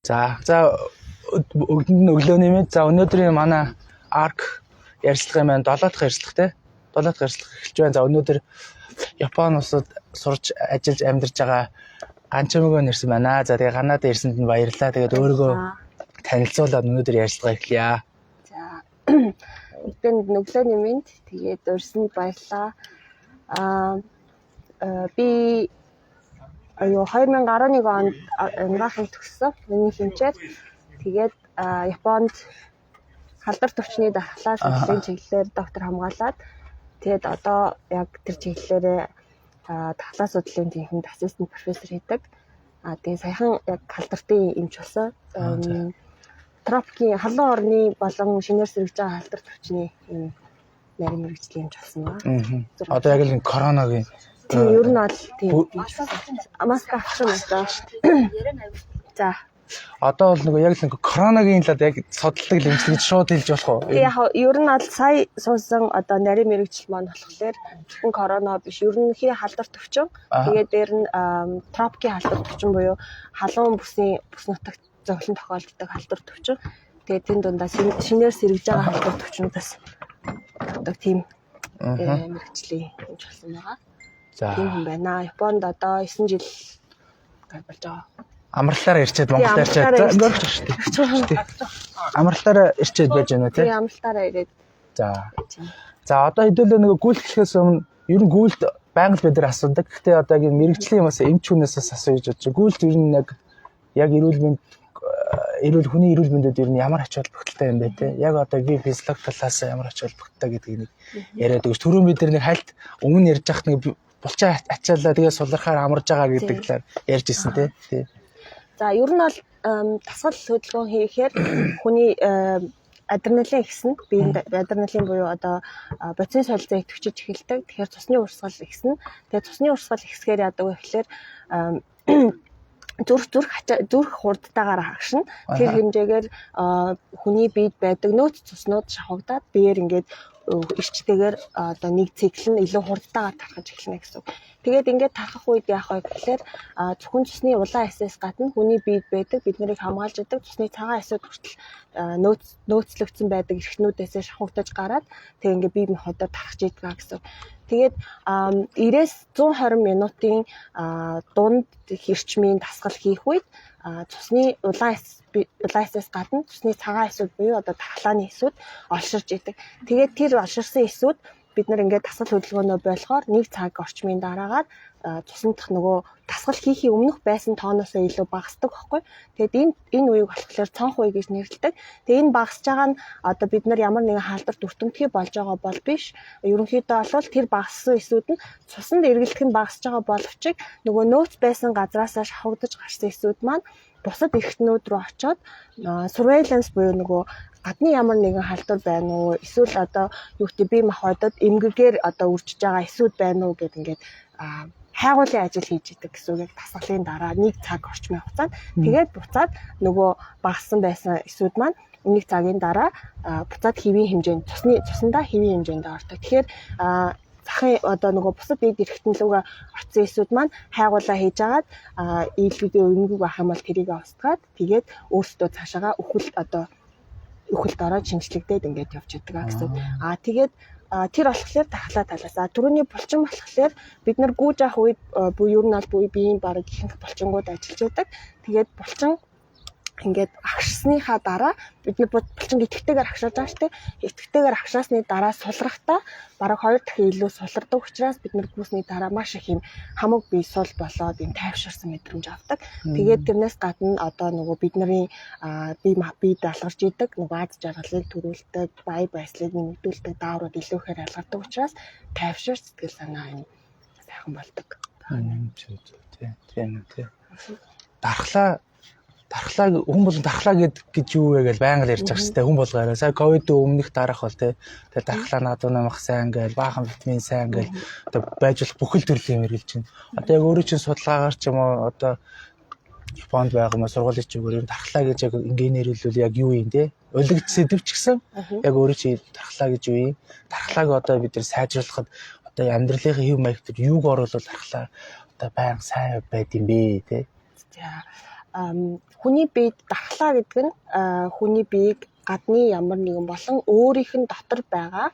За өглөөний мэд. За өнөөдрийн манай ARC ярилцлага юм байна. 7 дахь ярилцлага те. 7 дахь ярилцлага эхэлж байна. За өнөөдөр Японы улсад сурч ажиллаж амьдарч байгаа Ганчамгоо нэрсэн байна. За тэгээ Канадад ирсэнд нь баярлалаа. Тэгээд өөрийгөө танилцуулаад өнөөдөр ярилцлага эхлэе. За энд өглөөний мэд. Тэгээд урьсанд баярлалаа. Би 2011 онд ангаахыг төгссөн. Миний хэмжээр тэгээд Японд халдвар төвчний дархлаа судлалын чиглэлээр доктор хамгаалаад тэгээд одоо яг тэр чиглэлээрээ дархлаа судлалын тэнхимд ассистент профессор хийдэг. Тэгээд саяхан яг халдвартын эмч болсон. Тропикийн халуун орны болон шинээр сэргэж байгаа халдвар төвчний нарийн мэргэжлийн эмч болсон байна. Одоо яг л коронагийн тийм ер нь бол тийм маск авах юм байна. За одоо бол яг л коронагийн талаар яг судалдаг лимжлэгд шууд хэлж болох уу? Яг ер нь бол сая суусан одоо нарийн мэргэжил маань болохоор зөвхөн корона биш, ерөнхий халдвар төвчин. Тэгээд дээр нь тропикийн халдвар төвчин буюу халуун бүс нутагт зовлон тохиолддог халдвар төвчин. Тэгээд энэ дундаа шинээр сэргэж байгаа халдвар төвчнүүдээс одоо тийм мэргэжлийн хэмж болсон байгаа. За тийм юм байна. Японд одоо 9 жил болж байгаа. Амралтаараа ирчээд Монголд ирчээд ингээд шүү дээ. Амралтаараа ирчээд байж байна тий. Тийм амралтаараа ирээд. За одоо хэдүүлээ нэг гүйлтэхээс өмнө ер нь гүйлт байнга бид нар асуудаг. Гэхдээ одоо яг мэрэгжлийн юмас эмч хүнээс асууж бодож. Гүйлт ер нь яг хүний эрүүл мэндэд ер нь ямар ач холбогдолтой юм бэ те? Яг одоо би физиологи талаас ямар ач холбогдолтой гэдгийг нэг яриад өгч. Түрүүн бид нар нэг хальт өмнө ярьж байхад нэг булчаа ачаалаа тэгээ сулрахаар амарж байгаа гэдэг талаар ярьж ирсэн те. За ер нь бол дасгал хөдөлгөөн хийхээр хүний адреналин ихсэн. Биеийн адреналин буюу одоо бодисын солилцоо идэвхжиж эхэлдэг. Тэгэхээр цусны урсгал ихсэн. Тэгээд цусны урсгал ихсгээр яадаг вэ гэхээр зүрх хурдтайгаар хагшина. Тэр хэмжээгээр хүний биед байдаг нөөц цуснууд шавхагдаад биеэр ингээд ирчтэйгээр одоо нэг цикл нь илүү хурдтайгаар тархаж эхэлнэ гэсэн үг. Тэгээд ингээд тархах үед яах вэ гэхээр зөвхөн цусны улаан эсээс гадна хүний биед байдаг бид нарыг хамгаалж идэг цусны цагаан эсүүд хүртэл нөөцлөгдсөн байдаг эрхтнүүдээс шавхагдаж гараад тэгээд ингээд бие махбодоор тархаж идэх гэсэн. Тэгээд 90-120 минутын дунд хэрчмийн дасгал хийх үед цусны улаан эсээс гадна цусны цагаан эсүүд буюу одоо тархлааны эсүүд олширж идэг. Тэгээд тэр олширсан эсүүд бид нар ингээд дасгал хөдөлгөөнөө болохоор 1 цаг орчмын дараагаар цусндах нөгөө дасгал хийхээ өмнөх байсан тооноосоо илүү багасдаг байхгүй. Тэгээд энэ үеийг болохоор цонх үе гэж нэрлэдэг. Тэгээд энэ багасж байгаа нь одоо бид нар ямар нэгэн халдварт өртөмтгий болж байгаа бол биш. Ерөнхийдөө бол тэр багассан эсүүд нь цуснд эргэлдэх нь багасж байгаа боловч нөгөө нөөц байсан газраасаа шавхагдаж гарсан эсүүд маань бусад эрхтнүүд рүү очиод surveillance буюу нөгөө гадны ямар нэгэн халдвар байна уу эсвэл одоо юу гэдэг бие махбодод эмгэгээр одоо үржиж байгаа эсүүд байна уу гэд ингээд хайгуулын ажил хийж идэг гэсэн үг. Яг дасгалын дараа 1 цаг орчмын хугацаанд тэгээд буцаад нөгөө багассан байсан эсүүд маань 1 цагийн дараа буцаад хэвийн хэмжээнд цуснаа хэвийн хэмжээнд ордог. Тэгэхээр захын одоо нөгөө бусад эд эрхтэн лугаа очсон эсүүд маань хайгуулаа хийж агаад ийлгүүдээ өмгөг байх юм бол тэрийг устгаад тэгээд өөрсдөө цаашаага үхэлд ороод шинжлэгдээд ингээд явж идэг гэсэн. Тэгээд тэр болохоор дархлаа талаас. Түрүүний булчин болохоор бид нар гүйж авах үед ер нь бол биеийн бараг ихэнх булчингууд ажиллаж байдаг. Тэгээд булчин ингээд агшсныхаа дараа бид нар булчин идэвхтэйгээр агшааж байгаа шүү дээ. Идэвхтэйгээр агшаасны дараа сулрахтаа бараг 2 дахин илүү сулардаг учраас бид нар гүйсний дараа маш их юм хамаг бие сул болоод юм тайвширсан мэдрэмж авдаг. Тэгээд тэрнээс гадна одоо нөгөө бидний бие даалгарч идэг нөгөө аз жаргалыг төрүүлдэг, бай баясгалыг нэмэгдүүлдэг дааврууд илүү ихээр ялгардаг учраас тайвшир сэтгэл санаа юм сайхан болдог. Тийм. Дархлаа хүн болон дархлаа гэж юу вэ гэж байнга ярьж байгаа шүү дээ. Хүн болгоорой. Сая ковид өмнөх дараах бол тэгээ дархлаа надад намах сайн гээл, баахан витамин сайн гээл одоо байж болох бүхэл төрлийн юм хэрэгжилж байна. Одоо яг өөрөө чинь судалгаагаар ч юм уу одоо Японд байгаа юм сургуулийн чигээр дархлаа гэж яг ингийн нэрэлвэл яг юу юм те? Улигч сэдв ч гэсэн яг өөрөө чи дархлаа гэж юу юм? Дархлааг одоо бид нар сайжруулахад одоо амьдралынхаа хэв маягт юуг оруулаад дархлаа одоо байнга сайн байд юм бэ те? хүний биед дархлаа гэдэг нь хүний биеийг гадны ямар нэгэн болон өөрийнх нь дотор байгаа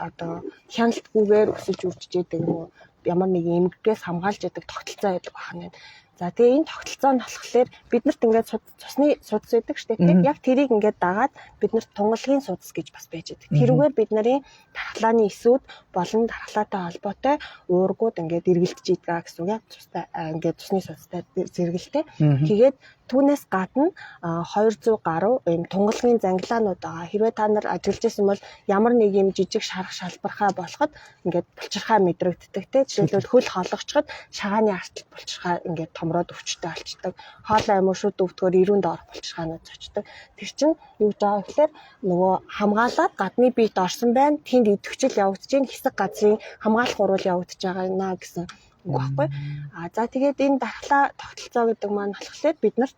одоо хяналтгүйгээр өсөж үржиж идэг юм уу ямар нэгэн эмгэгээс хамгаалж идэг тогтолцоо байдаг байна. За тэгээ энэ тогтолцоо нь болохоор биднэрт ингээд цусны судас байдаг шүү дээ. Яг тэрийг ингээд дагаад биднэрт тунгалгийн судас гэж бас байж байдаг. Тэрүүгээр бидний дархлааны эсүүд болон дархлаатай холбоотой уургууд ингээд эргэлдэж идэг гэсэн үг. Яг цустай ингээд цусны судастай зэрэгэлтэй. Тэгээд түүнээс гадна 200 гаруй ийм тунгалгийн зангилаанууд байгаа. Хэрвээ та нар ажиллаж байсан бол ямар нэг юм жижиг шарах шалбархаа болоход ингээд булчирхаа мэдрэгддэг те. Жишээлбэл хөл хологчход шагааны артал булчирхаа ингээд томроод өвчтэй болчдөг. Хоолой амуу шүд өвдгөр ирүүнд орох булчирхаанууд зочдөг. Тэр чинь юу гэж байгаа гэхээр нөгөө хамгаалаад гадны биет орсон байна. Тэнд идэвхжил явагдаж байна. Хэсэг газрын хамгаалах урвал явагдаж байгаа наа гэсэн баггүй. За тэгээд энэ дархлаа тогтолцоо гэдэг маань болохоор бид нарт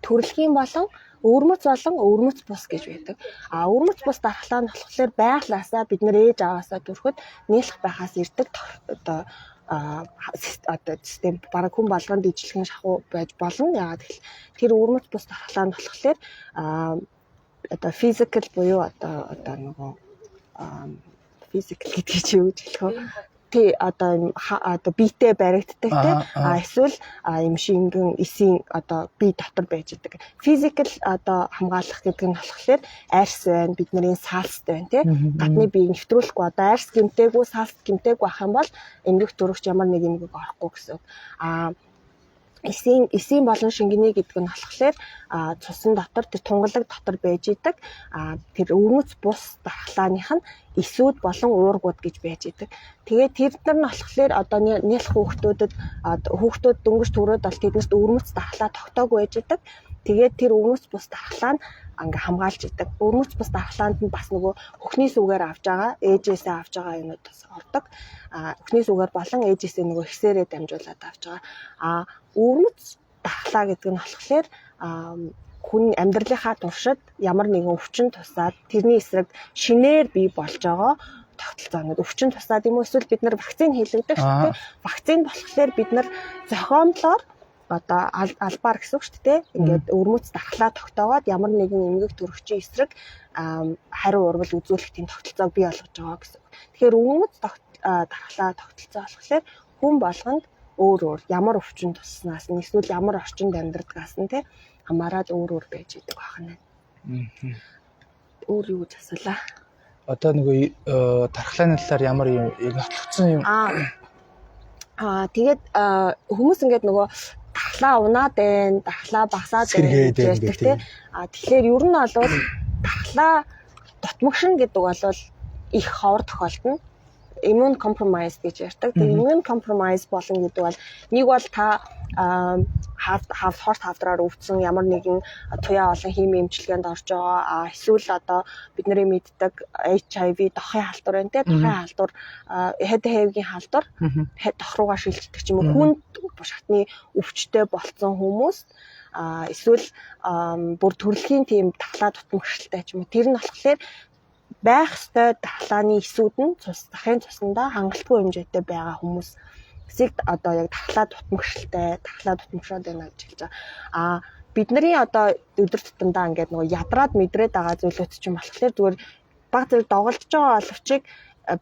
төрөлхийн болон өвөрмөц болон өвөрмөц бус гэж байдаг. Өвөрмөц бус дархлаа нь болохоор байглаасаа бид нар ээж аваасаа төрөхөд нийлх байхаас ирдэг одоо систем бараг хүн болгонд ижилхэн шахуу байж болно. Яагаад гэвэл тэр өвөрмөц бус дархлаа нь болохоор одоо физикал буюу одоо нөгөө физикал гэдэг чинь юу гэж хэлэх вэ? Тий одоо биетэй баригддаг те эсвэл юм шингэн эсийн одоо бие дотор байж идэг. Физикал одоо хамгаалах гэдэг нь болохоор арьс байна, бидний салст байна те. Гадны биеийг нэвтрүүлэхгүй одоо арьс гэмтээгүй, салст гэмтээгүй ах юм бол эмгэх төрөгч ямар нэг эмгэг орохгүй гэсэн. Эсийн болон шингэний гэдэг нь болохоор цусан дотор тэр тунгалаг дотор байж идэг тэр өвөрмөц бус дархлааных нь эсүүд болон уургууд гэж байж идэг. Тэгээд тэр нар нь болохоор одоо нийлх хүүхдүүдэд хүүхдүүд дөнгөж төрөөд бол тэднэрт өвөрмөц дархлаа тогтоог байж идэг. Тэгээд тэр өвөрмөц бус дархлаа нь ингээ хамгаалж идэг. Өвөрмөц бус дархлаанд нь бас нөгөө хөхний сүгээр авж байгаа, ээжээсээ авж байгаа юмуд бас ордог. Хөхний сүгээр болон ээжээсээ нөгөө ихсээрээ дамжуулаад авж байгаа. Өвөрмөц дархлаа гэдэг нь болохоор хүн амьдралынхаа туршид ямар нэгэн өвчин тусаад тэрний эсрэг шинээр бий болж байгаа тогтолцоонууд өвчин тусаад юм уу эсвэл бид нар вакцин хийлгдэг шүү дээ. Вакцин болохоор бид нар зохиомлоор одоо албаар гэсэн үг шүү дээ. Ингээд өвөрмөц дархлаа тогтоогоод ямар нэгэн эмгэг төрөгчийн эсрэг хариу урвал үзүүлэх тийм тогтолцоог бий болгож байгаа гэсэн. Тэгэхээр өвөрмөц дархлаа тогтолцоо болохоор хүн болгонд өөр ямар өвчин тусснаас нь эсвэл ямар орчинд амьдрдагаас нь те хамаарад өөр байж идэг байна. Өөр юу гэж асуулаа? Одоо нөгөө дархлааны талаар ямар юм нотлогдсон юм? Тэгээд хүмүүс ингээд нөгөө дархлаа унаад байна, дархлаа багасаад байна гэж ярьдаг те. Тэгэхээр ер нь бол дархлаа дотмогшин гэдэг бол их ховор тохиолдно. Immune compromise гэж ярьдаг. Тэгээ immune compromise болон гэдэг бол нэг бол та хорт хавдраар өвдсөн ямар нэгэн туяа олон химийн эмчилгээнд орж байгаа. Эсвэл одоо бидний мэддэг HIV дохын халдвар байна те. Дохын халдвар HIV-гийн халдвар дох руугаа шилждэг ч юм уу. Хүнд шатны өвчтэй болцсон хүмүүс эсвэл бүр төрөлхийн тийм дархлаа дутмагшилтай ч юм уу. Тэр нь болохоор байх ёстой дархлааны эсүүд нь дахин цуснда хангалтгүй хэмжээтэй байгаа хүмүүсийг одоо яг дархлаа дутмагшаад байна гэж хэлж байгаа. Бидний одоо өдөр тутамдаа ингээд нөгөө ядраад мэдрээд байгаа зүйлүүд чинь болохоор зүгээр баг зэрэг доголдож байгаа оловчийг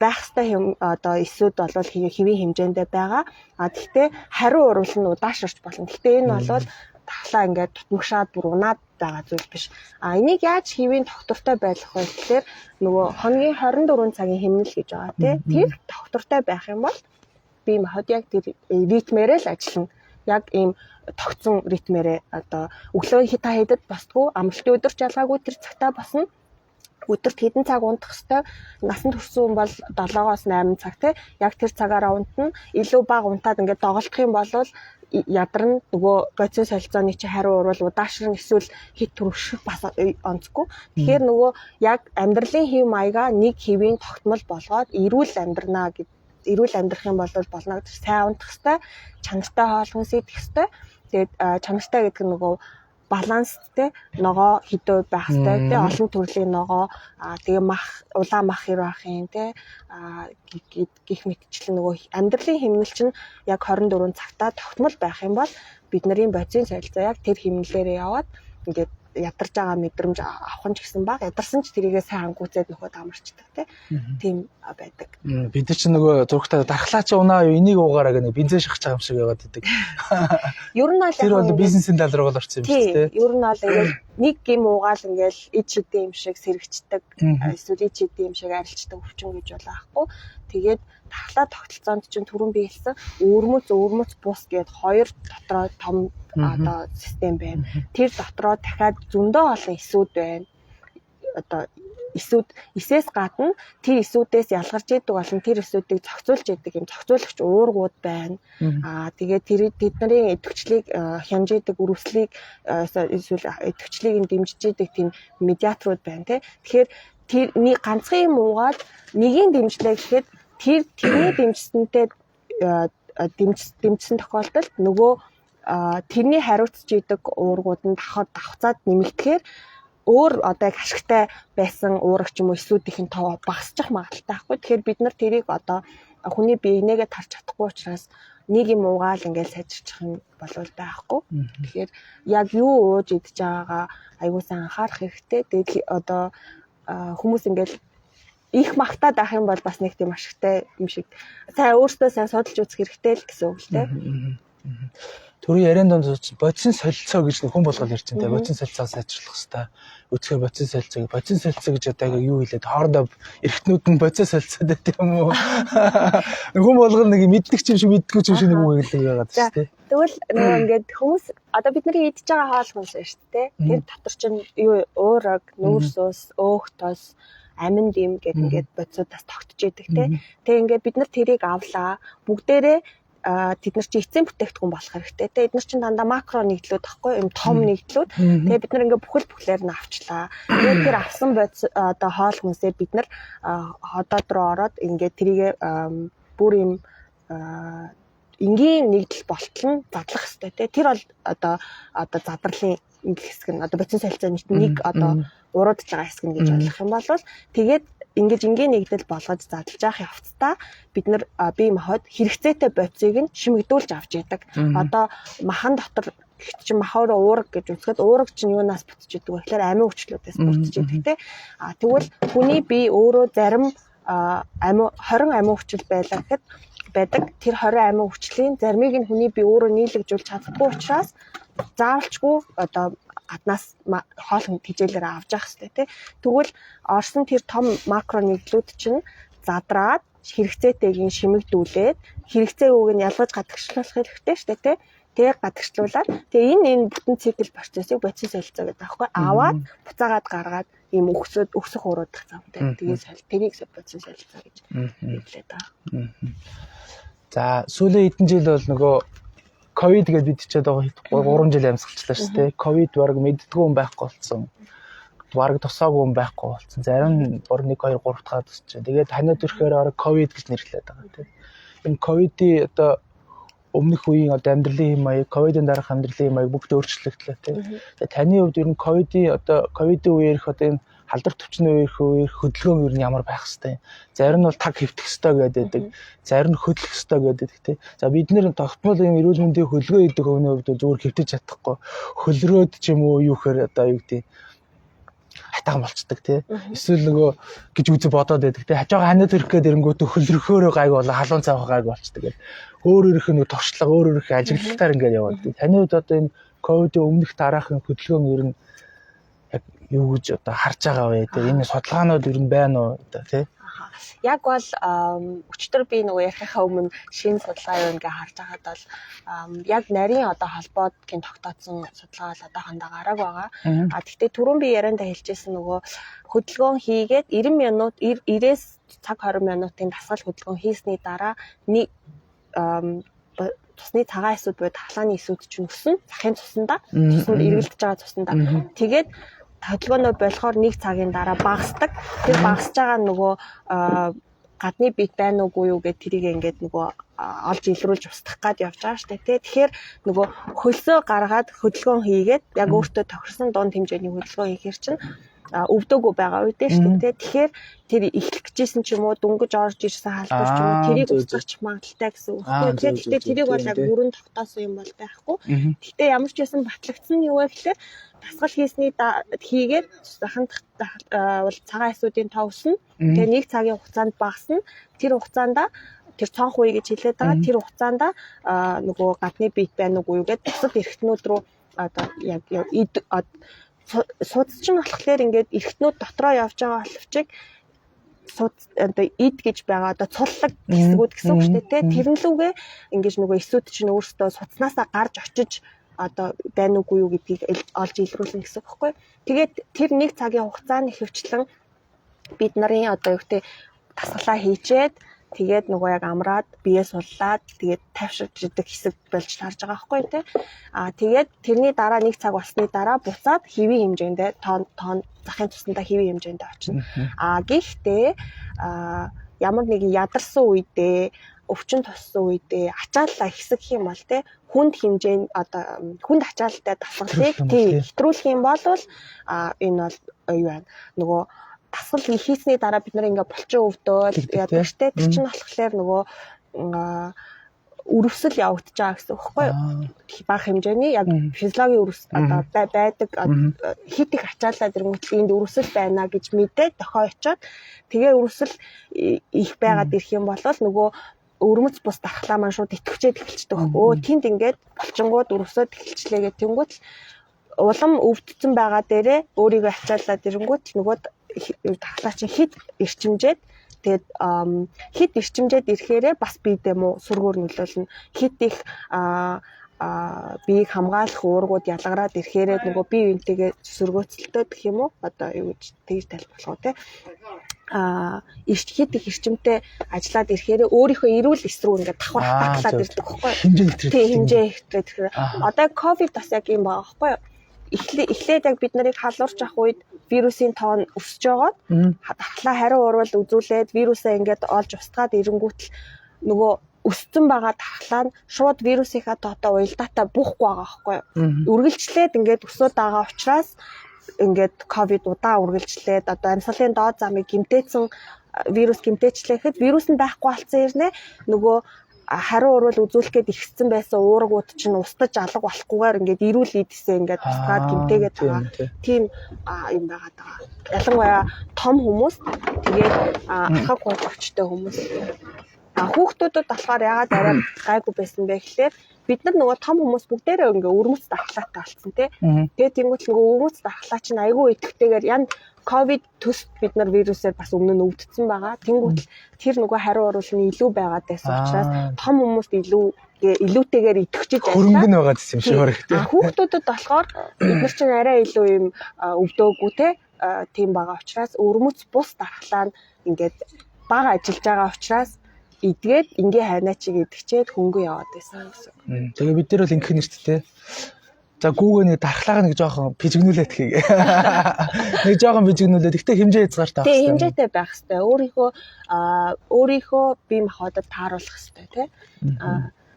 байх ёстой одоо эсүүд бол хэвийн хэмжээндээ байгаа. Гэхдээ хариу урвал нь удаашрч болно. Гэхдээ энэ бол дархлаа ингээд дутмагшаад бүр унаад байгаа зүйл биш. Энийг яаж хэвийн доктортой байлгах вэ гэхээр нөгөө хоногийн 24 цагийн хэмнэл гэж байгаа тийм. Тэр доктортой байх юм бол би махад яг тэр ритмээрээ л ажиллана. Яг ийм тогтсон ритмээрээ одоо өглөө та хэдэд босдгоо амралтын өдөр ч ялгаагүй тэр цагтаа босно. Өдөрт хэдэн цаг унтах ёстой. Насанд хүрсэн хүн бол 7-8 цаг тийм. Яг тэр цагаараа унтна. Илүү бага унтаад ингээд доголдох юм бол ядарна нөгөө гоцын солилцооны чи хариу урвал удаашрын эсвэл хит төрөвшөх бас онцгүй. Тэгэхээр нөгөө яг амьдралын хэв маягаа нэг хэвийн тогтмол болгоод эрүүл амьдрнаа гэд эрүүл амьдрах юм бол болно гэж сайн унтах ёстой, чанартай хоол хүнс идэх ёстой. Тэгээд чанартай гэдэг нь нөгөө баланстай ногоо хэдэн байх хэрэгтэй тий олон төрлийн ногоо тэгээ мах улаан мах хэр байх юм тий гих мэтчлэн нөгөө амьдралын хэмнэл чинь яг 24 цагтаа тогтмол байх юм бол бидний бодисын солилцоо яг тэр хэмнэлээр яваад ингээд ядарч байгаа мэдрэмж авах нь ч гэсэн баг ядарсан ч тэрийгээ сайн хангуйцаад нөхөд амарчдаг тийм байдаг. Бид нар чинь нөгөө зургтаа дархлаач унаа юу энийг уугаараа гэх нэг бензин шахаж байгаа юм шиг яваад идэг. Ер нь бол тэр бол бизнесийн тал руу орсон юм шүү дээ. Ер нь бол ингээд нэг гим уугаал ингээл ид шидэм юм шиг сэрэгчдэг эсвэл ид шидэм юм шиг арилждаг өвчин гэж болохгүй. Тэгээд дархлаа тогтолцоонд чинь түрүүн би хэлсэн өвөрмөц бус гээд хоёр дотроо том одоо систем байна. Тэр дотроо дахиад зөндөө олон эсүүд байна. Одоо эсээс гадна тэр эсүүдээс ялгарч идэг болон тэр эсүүдийг зохицуулж идэг юм зохицуулагч уургууд байна. Тэгээд тэдний идэвхжлийг хямжидаг үрвслийг эсвэл идэвхжлийг дэмжиж идэг тийм медиаторууд байна. Тэгэхээр тэрний ганцхан юм уугаад нэгийн дэмжлээ гэхэд тэрний дэмжсэнтэй дэмжсэн тохиолдолд нөгөө тэрний хариуцж идэг уургууд нь давхцаад нэмэгдэхээр өөр одоо яг ашигтай байсан уурагч юм уу эсүүдийнх нь тоо багасчих магадaltaй байхгүй. Тэгэхээр бид нар тэрийг одоо хүний биенээгээ тарж чадахгүй учраас нэг юм уугаал ингээл сайжирчих юм болвол байхгүй. Тэгэхээр яг юу ууж идэж байгаагаа аягүй сайн анхаарах хэрэгтэй. Тэгээд одоо хүмүүс ингээл их магтаад авах юм бол бас нэг тийм ашигтай юм шиг. Сайн өөртөө сайн судалж үзэх хэрэгтэй л гэсэн үг л дээ. Төрийн яриан донд бодисын солилцоо гэж хүн болгоод ярьж байгаа. Бодисын солилцоо сайжруулах хэрэгтэй. Үцгээ бодисын солилцоо гэж одоо юу хэлээд хоорондоо эргэтнүүд нь бодисын солилцоод байт юм уу? Хүн болгоно нэг мэддэг юм шиг мэддэггүй юм шиг нэг үг хэлдэг байгаад шүү дээ. Тэгвэл нөгөө ингээд хүмүүс одоо бидний идж байгаа хоол хүнс шүү дээ. Тэр дотор чинь юу уураг, нүүрс ус, өөх тос амин дэм гэдэг ингээд бодисуудаас тогтож идэг тий. Тэгээ ингээд бид нар тэрийг авлаа. Бүгдээрээ тэд нар чи эцсийн бүтээгдэхүүн болох хэрэгтэй. Тэгээ эдгээр чинь дандаа макро нэгдлүүд тахгүй юм том нэгдлүүд. Тэгээ бид нар ингээд бүхэл нь авчлаа. Тэгээ тэр авсан бодис одоо хоол хүнсээ бид нар ходоод руу ороод ингээд тэрийг бүр юм энгийн нэгдэл болтол нь задлах хэрэгтэй тий. Тэр бол одоо задралын хэсэг нь одоо бодисын солилцооны нэг одоо уруудж байгаа хэсэг нь гэж ойлгох юм бол тэгээд ингэж энгийн нэгдэл болгож задлаж явах явцдаа бид нар бие махбод хэрэгцээтэй бодисыг нь шимэгдүүлж авч яадаг. Одоо махан дотор чинь махаар уураг гэж үзэхэд уураг чинь юунаас бүтэж идэг вэ гэхээр амин хүчлүүдээс бүтэж идэг тий. Тэгвэл хүний бие өөрөө зарим 20 амин хүчил байлаа гэхэд байдаг. Тэр 20 амин хүчлийн заримыг нь хүний бие өөрөө нийлэгжүүлж чаддаггүй учраас заавалчгүй одоо гаднаас хоол хүнд хичээлээр авч явах хэрэгтэй тий. Тэгвэл орсон тэр том макро нэгдлүүд чинь задраад хэрэгцээтэйг шимэгдүүлээд хэрэгцээгүйг нь ялгаж гадагшлуулах хэрэгтэй шүү дээ тий. Тэгээ гадагшлуулаад тэгээ энэ бүтэн цикл процессыг бодисын солилцоо гэдэг аахгүй аваад буцаагаад гаргаад ийм өксөх уруудах замтай. Тэгээ тэрийг бодисын солилцоо гэж хэлээд байгаа. За сүүлийн хэдэн жил бол нөгөө ковид гэж бид чад байгаа 3 жил амьсгалчлаа шүү дээ. Ковид бараг мэддэггүй хүн байхгүй болсон. Бараг тусаагүй хүн байхгүй болсон. Зарим бүр 1 2 3 дахь тусч. Тэгээд ханиад ирэхээр ковид гэж нэрлэдэг байгаа тийм. Энэ ковидын одоо өмнөх үеийн одоо амьдралын маяг, ковидын дараах амьдралын маяг бүгд өөрчлөгдлөө тийм. Тэгээд таны хувьд ер нь ковидын үеэрх одоо энэ халдвар төвчний үеэрх хөдөлгөөн ер нь ямар байх хэвтэй. Зарим нь бол таг хэвтэх хэвтэй гэдэг. Зарим нь хөдлөх хэвтэй гэдэг тийм. За бид нэр тогтмол юм эрүүл мэндийн хөдөлгөөн хийдэг хүний хувьд зүгээр хэвтэж чадахгүй. Хөлрөөд ч юм уу юу гэхээр одоо юу гэдэг хатаан болцдог тий. Эсвэл нөгөө гэж үзэ бодоод байдаг тий. Хажуугаа ханиад ирэх гээд ирэнгүүт хөлрөхөөрөө гайг болоо халуун цаавах гайг болцдог гэдэг. Өөр өөрөх нь туршлага өөр өөрөх ажиглалтаар ингээд яваад. Таны хувьд одоо энэ ковидын өмнөх дараахан хөдөлгөөн ер нь яг юу гэж одоо харж байгаа вэ тий. Энэ судалгаанууд ер нь байна уу одоо тий. Яг бол өчтөр би нөгөө ярихаа өмнө шинэ судалгаа юу ингээ харж байгаад бол яг нарийн одоо холбоодгийн тогтооцсон судалгаа бол одоохондоо гараг байгаа. Гэхдээ түрүүн би яриандаа хэлжсэн нөгөө хөдөлгөөн хийгээд 90 минут 90-ээс цаг 20 минутын дасгал хөдөлгөөн хийсний дараа нэг цусны цагаан эсүүд буюу тахлааны эсүүд чинь өснө. Захын цуснда цуснд эргэлдэж байгаа цуснда. Тэгээд хөдөлгөөнөө болохоор 1 цагийн дараа багасдаг. Тэр багасж байгаа нөгөө гадны бит байна уугүй юу гэд тэрийг ингээд нөгөө олж илрүүлж устгах гад явж байгаа штэ тий. Тэгэхээр нөгөө хөлсөө гаргаад хөдөлгөөн хийгээд яг өөртөө тохирсон дунд хэмжээний хөдөлгөөн хийхэр чинь өвдөөгүй байгаа үедээ шүү дээ. Тэгэхээр тэр эхлэх гэжсэн ч юм уу дүнгиж орж ирсэн халдвар ч юм уу тэрийг устгах магадaltaй гэсэн үг. Тэгэхээр тэрийг бол яг бүрэн тогтоосон юм бол байхгүй. Гэхдээ ямар ч байсан батлагдсан нь юу вэ гэхээр дасгал хийсний хийгээд хандах бол цагаан эсүүдийн тоо өснө. Тэгээ нэг цагийн хугацаанд багасна. Тэр хугацаанд тэр цонх үе гэж хэлээд байгаа. Тэр хугацаанд нөгөө гадны биет байна уу юу гэдэг бусад эргэтнүүд рүү одоо яг судас чинь болохоор ингээд эргэтнүүд дотроо явж байгаа боловчиг одоо ид гэж байгаа одоо цуллаг хэсгүүд гэсэн үг шүү дээ. Тэр нь лүгээ ингээд нөгөө эсүүд чинь өөрсдөө судаснаасаа гарч очиж одоо байна уугүй юу гэдгийг олж илрүүлнэ гэсэн үг байхгүй. Тэгээд тэр нэг цагийн хугацааны хөвчлэн бид нарын одоо юу гэдэг дасгалаа хийчээд тэгээд нөгөө яг амраад бие суллаад тэгээд тайвширч идэх хэсэг болж тарж байгаа байхгүй тий. Тэгээд тэрний дараа нэг цаг болсны дараа буцаад хэвийн хэмжээндээ тон захын туснаа хэвийн хэмжээндээ очино. Гэхдээ ямар нэгэн ядарсан үедээ өвчин туссан үедээ ачааллаа хэсэг юм бол тий хүнд хэмжээ одоо хүнд ачаалттай дасгалыг тий хэтрүүлэх юм бол энэ бол юу вэ нөгөө дасгал хийсний дараа бид нар ингээ булчин өвдөөл яадаг штэ тэр чинь болохоор нөгөө өрөвсөл явагдаж байгаа гэсэн үг байхгүй юу? Бага хэмжээний яг физиологийн өрөвс одоо байдаг хит их ачаалаад ирэнгүүт энд өрөвсөл байна гэж мэдээд дохио очоод тэгээ өрөвсөл их байгаад ирэх юм бол нөгөө өрмөц бус дархлаа маань шууд итгэвчээд эхэлчихдэг байхгүй юу? Тэнд ингээд булчингууд өрөвсөд эхэлчлээ гэх тэнгүүт улам өвдсөн байгаа дээрээ өөрийгөө ачаалаад ирэнгүүт нөгөө дархлаа чинь хит эрчимжээд тэгээд хит эрчимжээд ирэхээрээ бас биедээ муу сүргөөр нөлөөлнө. Хит их биеийг хамгаалах уургууд ялгараад ирэхээрээ нөгөө бие биентэйгээ сүргөөцөлтөө гэх юм уу? Одоо юу гэж тэгж тайлбарлах вэ? Хит их эрчимтэй ажиллаад ирэхээрээ өөрийнхөө эрүүл эс рүү ингээд давхар хатаглаад ирдэг байхгүй юу? Тийм хэмжээ ихтэй. Одоо ковид бас яг юм байгаа байхгүй юу? Эхлээд яг бид нарыг халуурч авах үед вирусын тоон өсөж байгаад давхлаа хариу урвал үзүүлээд вирусаа ингээд олж устгаад ирэнгүүт л нөгөө өссөн байгаа давхлаа нь шууд вирусынхаа тоотоо уялдаатай буухгүй байгаа байхгүй юу? Үргэлжлээд ингээд өсөд байгаа учраас ингээд ковид удаан үргэлжлээд одоо амьсгалын доод замыг гэмтээсэн вирус гэмтээчлэхэд вирус нь байхгүй болсон ирнэ нөгөө хариу урвал үзүүлэх гээд ихсэн байсан уургууд чинь устдаж алга болохгүйгээр ингээд эрүүл эдсээ ингээд тусгаад гэмтээгээд байгаа. Тийм юм байгаа даа. Ялангуяа том хүмүүс тэгээд ахаг гонцовчтой хүмүүс. Хүүхдүүдэд болохоор яагаад арай гайгүй байсан бэ гэхлээр бид нар нөгөө том хүмүүс бүгдээрээ ингээ өрмөц дархлаатай болсон тий. Тэгээд тэнгуут нөгөө өрмөц дархлаа чинь айгүй идэвхтэйгээр янд ковид төс бид нар вирусээр бас өмнө нь өвдсөн байгаа. Тэнгуут тэр нөгөө хариу оруулны илүү байгаад байсан учраас том хүмүүст илүүтэйгээр идэвхжиж байлаа. Хөрөнгө нь байгаа гэсэн юм шиг хэрэгтэй. Хүүхдүүдэд болохоор бид нар чинь арай илүү юм өвдөөгүй тий. Тийм байгаа учраас өрмөц бус дархлаа нь ингээд бага ажиллаж байгаа учраас идгээд ингээ хайнаачиг идэгчээд хөнгө яваад байсан гэсэн. Тэгээ бид нар бол ингэх нэрттэй. За гүүгээ нэг дархлаага нэг жоохон пижигнүүлээд хийгээ. Нэг жоохон пижигнүүлээд гэхдээ хэмжээ хязгаартай байх хэрэгтэй. Хэмжээтэй байх хэрэгтэй. Өөрийнхөө бие махбодод тааруулах хэрэгтэй тий.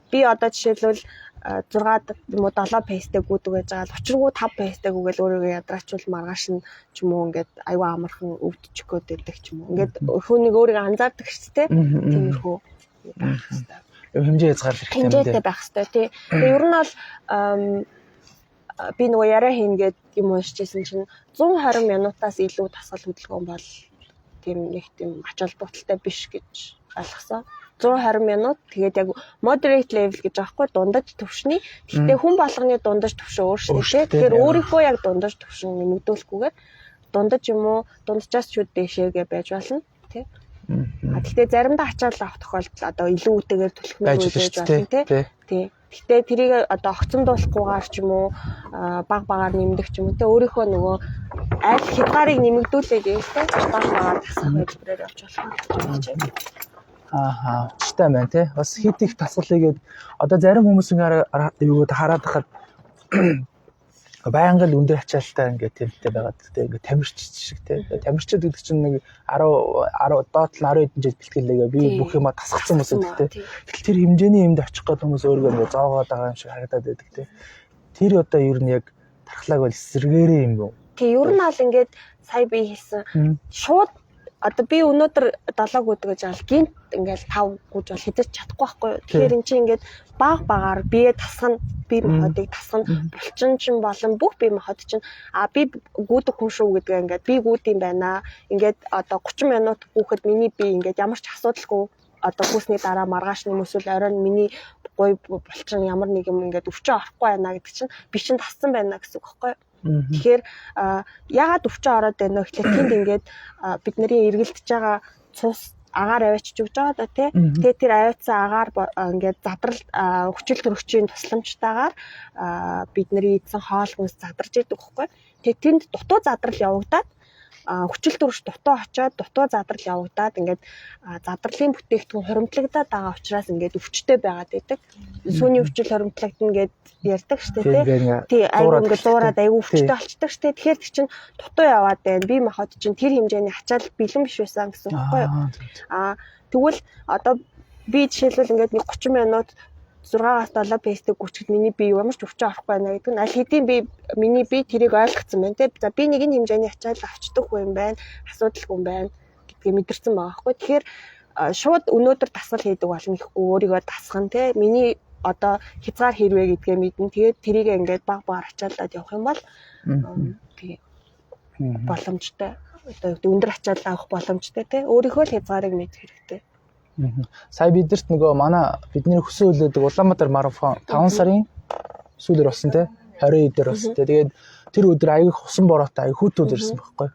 Би одоо жишээлбэл 6 юм уу 7 пэйстэй гүйдэг байж байгаа. Учиргүй 5 пэйстэй гүгээл өөрийгөө ядрачвал маргааш нь ч юм уу ингээд аюу амархан өвдөж гөөд байдаг ч юм уу. Ингээд хүнийг өөрийгөө анзаардаг шүү дээ. Тиймэрхүү байх хэрэгтэй. Хэмжээ хязгаарлах хэрэгтэй. Хэмжээтэй байх хэрэгтэй тий. Тэгээ ер нь бол би нөгөө яриа хийнгээд юм уушижсэн чинь 120 минутаас илүү дасгал хөдөлгөөн бол тийм нэг тийм ач холбогдолтой биш гэж ойлгосон. 120 минут тэгээд яг moderate level гэж аахгүй дундаж төвшний. Гэхдээ хүн болгоны дундаж төвшин өөр шүү дээ. Тэгэхээр өөрийнхөө яг дундаж төвшин нэмэгдүүлэхгүйгээр дундаж юм уу дунджаас ч дээшээгээ байж болно тий. Гэхдээ заримдаа ачаал авах тохиолдол одоо илүү үтэйгээр түлхмээр байж болно тий. Гэхдээ тэрийг одоо огцомдуулахгүйгээр ч юм уу баг-багаар нэмдэг ч юм уу тий. Өөрийнхөө нөгөө аль хязгаарыг нэмэгдүүлээ гэхтэй баг-багаар тасах хэлбэрээр явж болох юм. Чтай байна тий. Бас хит их тасгал хийгээд одоо зарим хүмүүсийн юуг хараад хахад Байнга л өндөр ачаалтаа ингээд тэрнтэй байгаад тэ ингээд тамирч шиг тэ. Тамирчид гэдэг чинь нэг 10 доод нь 10 хэдэн жил бэлтгэлээгээ би бүх юма тасгацсан хүмүүс гэдэг тэ. Тэгэл тэр хэмжээний юмд очих гээд хүмүүс өөрийгөө ингээд зоогоод байгаа юм шиг харагдаад байдаг тэ. Тэр одоо ер нь яг тархлааг бол эсэргээрээ юм уу? Тэг ер нь аль ингээд сая би хэлсэн шууд одоо би өнөөдөр 7 гүйдэг гэж аль гинт ингээл 5 гүйж бол хэзээ чадахгүй байхгүй юу. Тэгэхээр эн чинь ингээд баг бие тасгана, бие махбодыг тасгана, булчин чинь болон бүх бие махбод чинь би гүйдэг хүн шүү гэдгээ ингээд би гүйд юм байна. Ингээд одоо 30 минут гүйхэд миний бие ингээд ямар ч асуудалгүй одоо гүйсний дараа маргааш нэм эсвэл оройн миний гой булчин ямар нэг юм ингээд өвчөө орохгүй байна гэдэг чинь би чинь тассан байна гэсэн үг байхгүй юу. Тэгэхээр ягаад өвчөө ороод байна вэ гэхлээр тэнд ингээд бидний эргэлдэж байгаа цус агаар аваачж өгч байгаа да тий. Тэгээ тэр аваацсан агаар ингээд задрал хүчил төрөгчийн тусламжтайгаар бидний эзэн хоол хүнс задарж идэг хөхгүй. Тэгээ тэнд дутуу задрал явагдаад хүчил төрөгч дутуу очоод дутуу задрал явагдаад ингээд задралын бүтээгдэхүүн хуримтлагдаад байгаа учраас ингээд өвчтэй байгаад байдаг. Сүүний өвчил хуримтлагдана гэд ярьдаг штэ тий. Айгу ингээд дуурайд айгу өвчтэй болчдаг штэ. Тэгэхээр тэр чинь дутуу яваад байна. Би махад чинь тэр хэмжээний ачаал бэлэн биш байсан гэсэн үг байхгүй юу? Тэгвэл одоо би жишээлбэл ингээд нэг 30 минут 6-аас 7 пэйстэй гүчгэд миний бие ямар ч өвчөө орохгүй байна гэдэг нь аль хэдийн миний бие тэрийг ойлгоцсон байна те. За би нэг энэ хэмжээний ачаал авчдаг хүн юм байна, асуудалгүй юм байна гэдгийг мэдэрсэн байгаа байхгүй. Тэгэхээр шууд өнөөдөр дасгал хийдэг болно гэхгүй өөрийгөө дасган те. Миний одоо хязгаар хэрвээ гэдгээ мэднэ. Тэгээд тэрийг ингээд баг ачаалаад явах юм бол тий боломжтой. Одоо өндөр ачаал авах боломжтой те. Өөрийнхөө л хязгаарыг мэдэх хэрэгтэй. Сая бидэрт нөгөө манай бидний хөсөн хөлөөдөг Улаанбаатар марафон 5 сарын сүүлээр болсон те 20 дээр болсон те. Тэгээд тэр өдөр аяг хусан бороотой аяг хүүтүүд ирсэн байхгүй.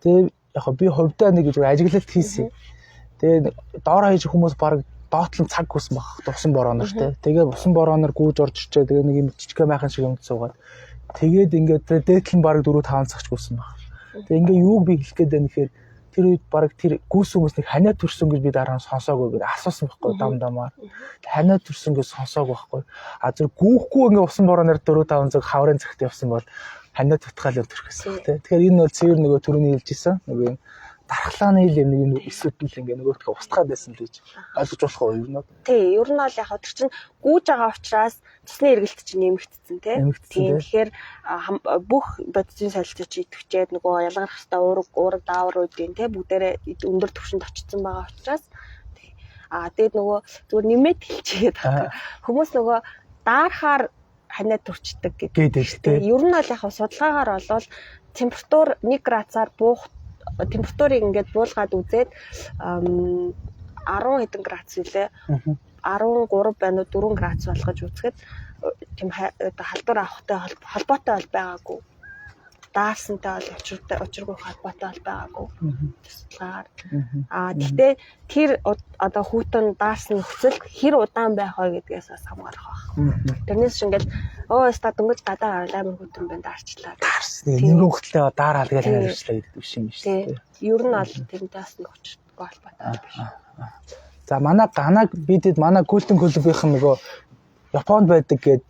Тэгээд яг би хувьдаа нэг ажиглалт хийсэн. Тэгээд доороо хийж хүмүүс баг доотлон цаг хүсэн баг тусан бороонор те. Тэгээд усан бороонор гүйж орж ирчээ. Тэгээд нэг юм жижиг майхан шиг юмд суугаад. Тэгээд ингээд дээдлэн баг 4-5 цагч гүйсэн баг. Тэгээд ингээ юуг би хэлэх гээд байна гэхээр тэр үед баг тэр гүйс хүмүүсийг ханиа төрсөн гэж би дараа нь сонсоогүй гэдэг асуусан байхгүй дамдамаар. Ханиа төрсөн гэж сонсоогүй байхгүй. Зөв гүйхгүй ингээ усан борооноор 4-5 цаг хаврын цагт явсан бол ханиа тутгаал юм төрхөсөн тий. Тэгэхээр энэ бол цэвэр нөгөө түрүүний хэлжсэн нөгөө юм дархлааны юм нэг юм эсвэл ингээ нөгөөдхөө устгаад байсан л гэж ойлгож болох уу ер нь? Тий, ер нь бол яг тэр чинь гүйж байгаа учраас цусны эргэлт чинь нэмэгдсэн тий. Тэгэхээр бүх бодисын солилцооч идэвчээд нөгөө ялгарх хэвээр уураг даавар үүдийн тий бүгдээрээ өндөр түвшинд очсон байгаа учраас тий. Тэгээд нөгөө зүгээр нэмээд хэлчихээд байгаа. Хүмүүс нөгөө даарахаар ханиа төрчдөг гэдэг тий. Ер нь бол яг судалгаагаар болвол температур 1 градусаар буух температурыг ингээд буулгаад үзээд 10 хэдэн градус үлээ 13 байна уу 4 градус болгож үзэхэд тийм халдвар авахтай холбоотой бол байгаагүй. Даарсантай бол учиргүй холбоотой бол байгаагүй. Туслаар. Гэхдээ тэр одоо хүүтэн даарсан нөхцөл хэр удаан байх вэ гэдгээс бас хамаарах байх. Тэрнээс ч ингээд ста дөнгөж гадаа амар хүүтэн байна даарчлаа. Даарсан. Нэг хөлтлөө даараа тэгээд хариуцлаа гэдэг биш юм шүү дээ. Ер нь бол тэрнээс нэг учиргүй холбоотой биш. За манай ганаг бидэд манай Golden Club-ийнхэн нөгөө Японд байдаг гэдэг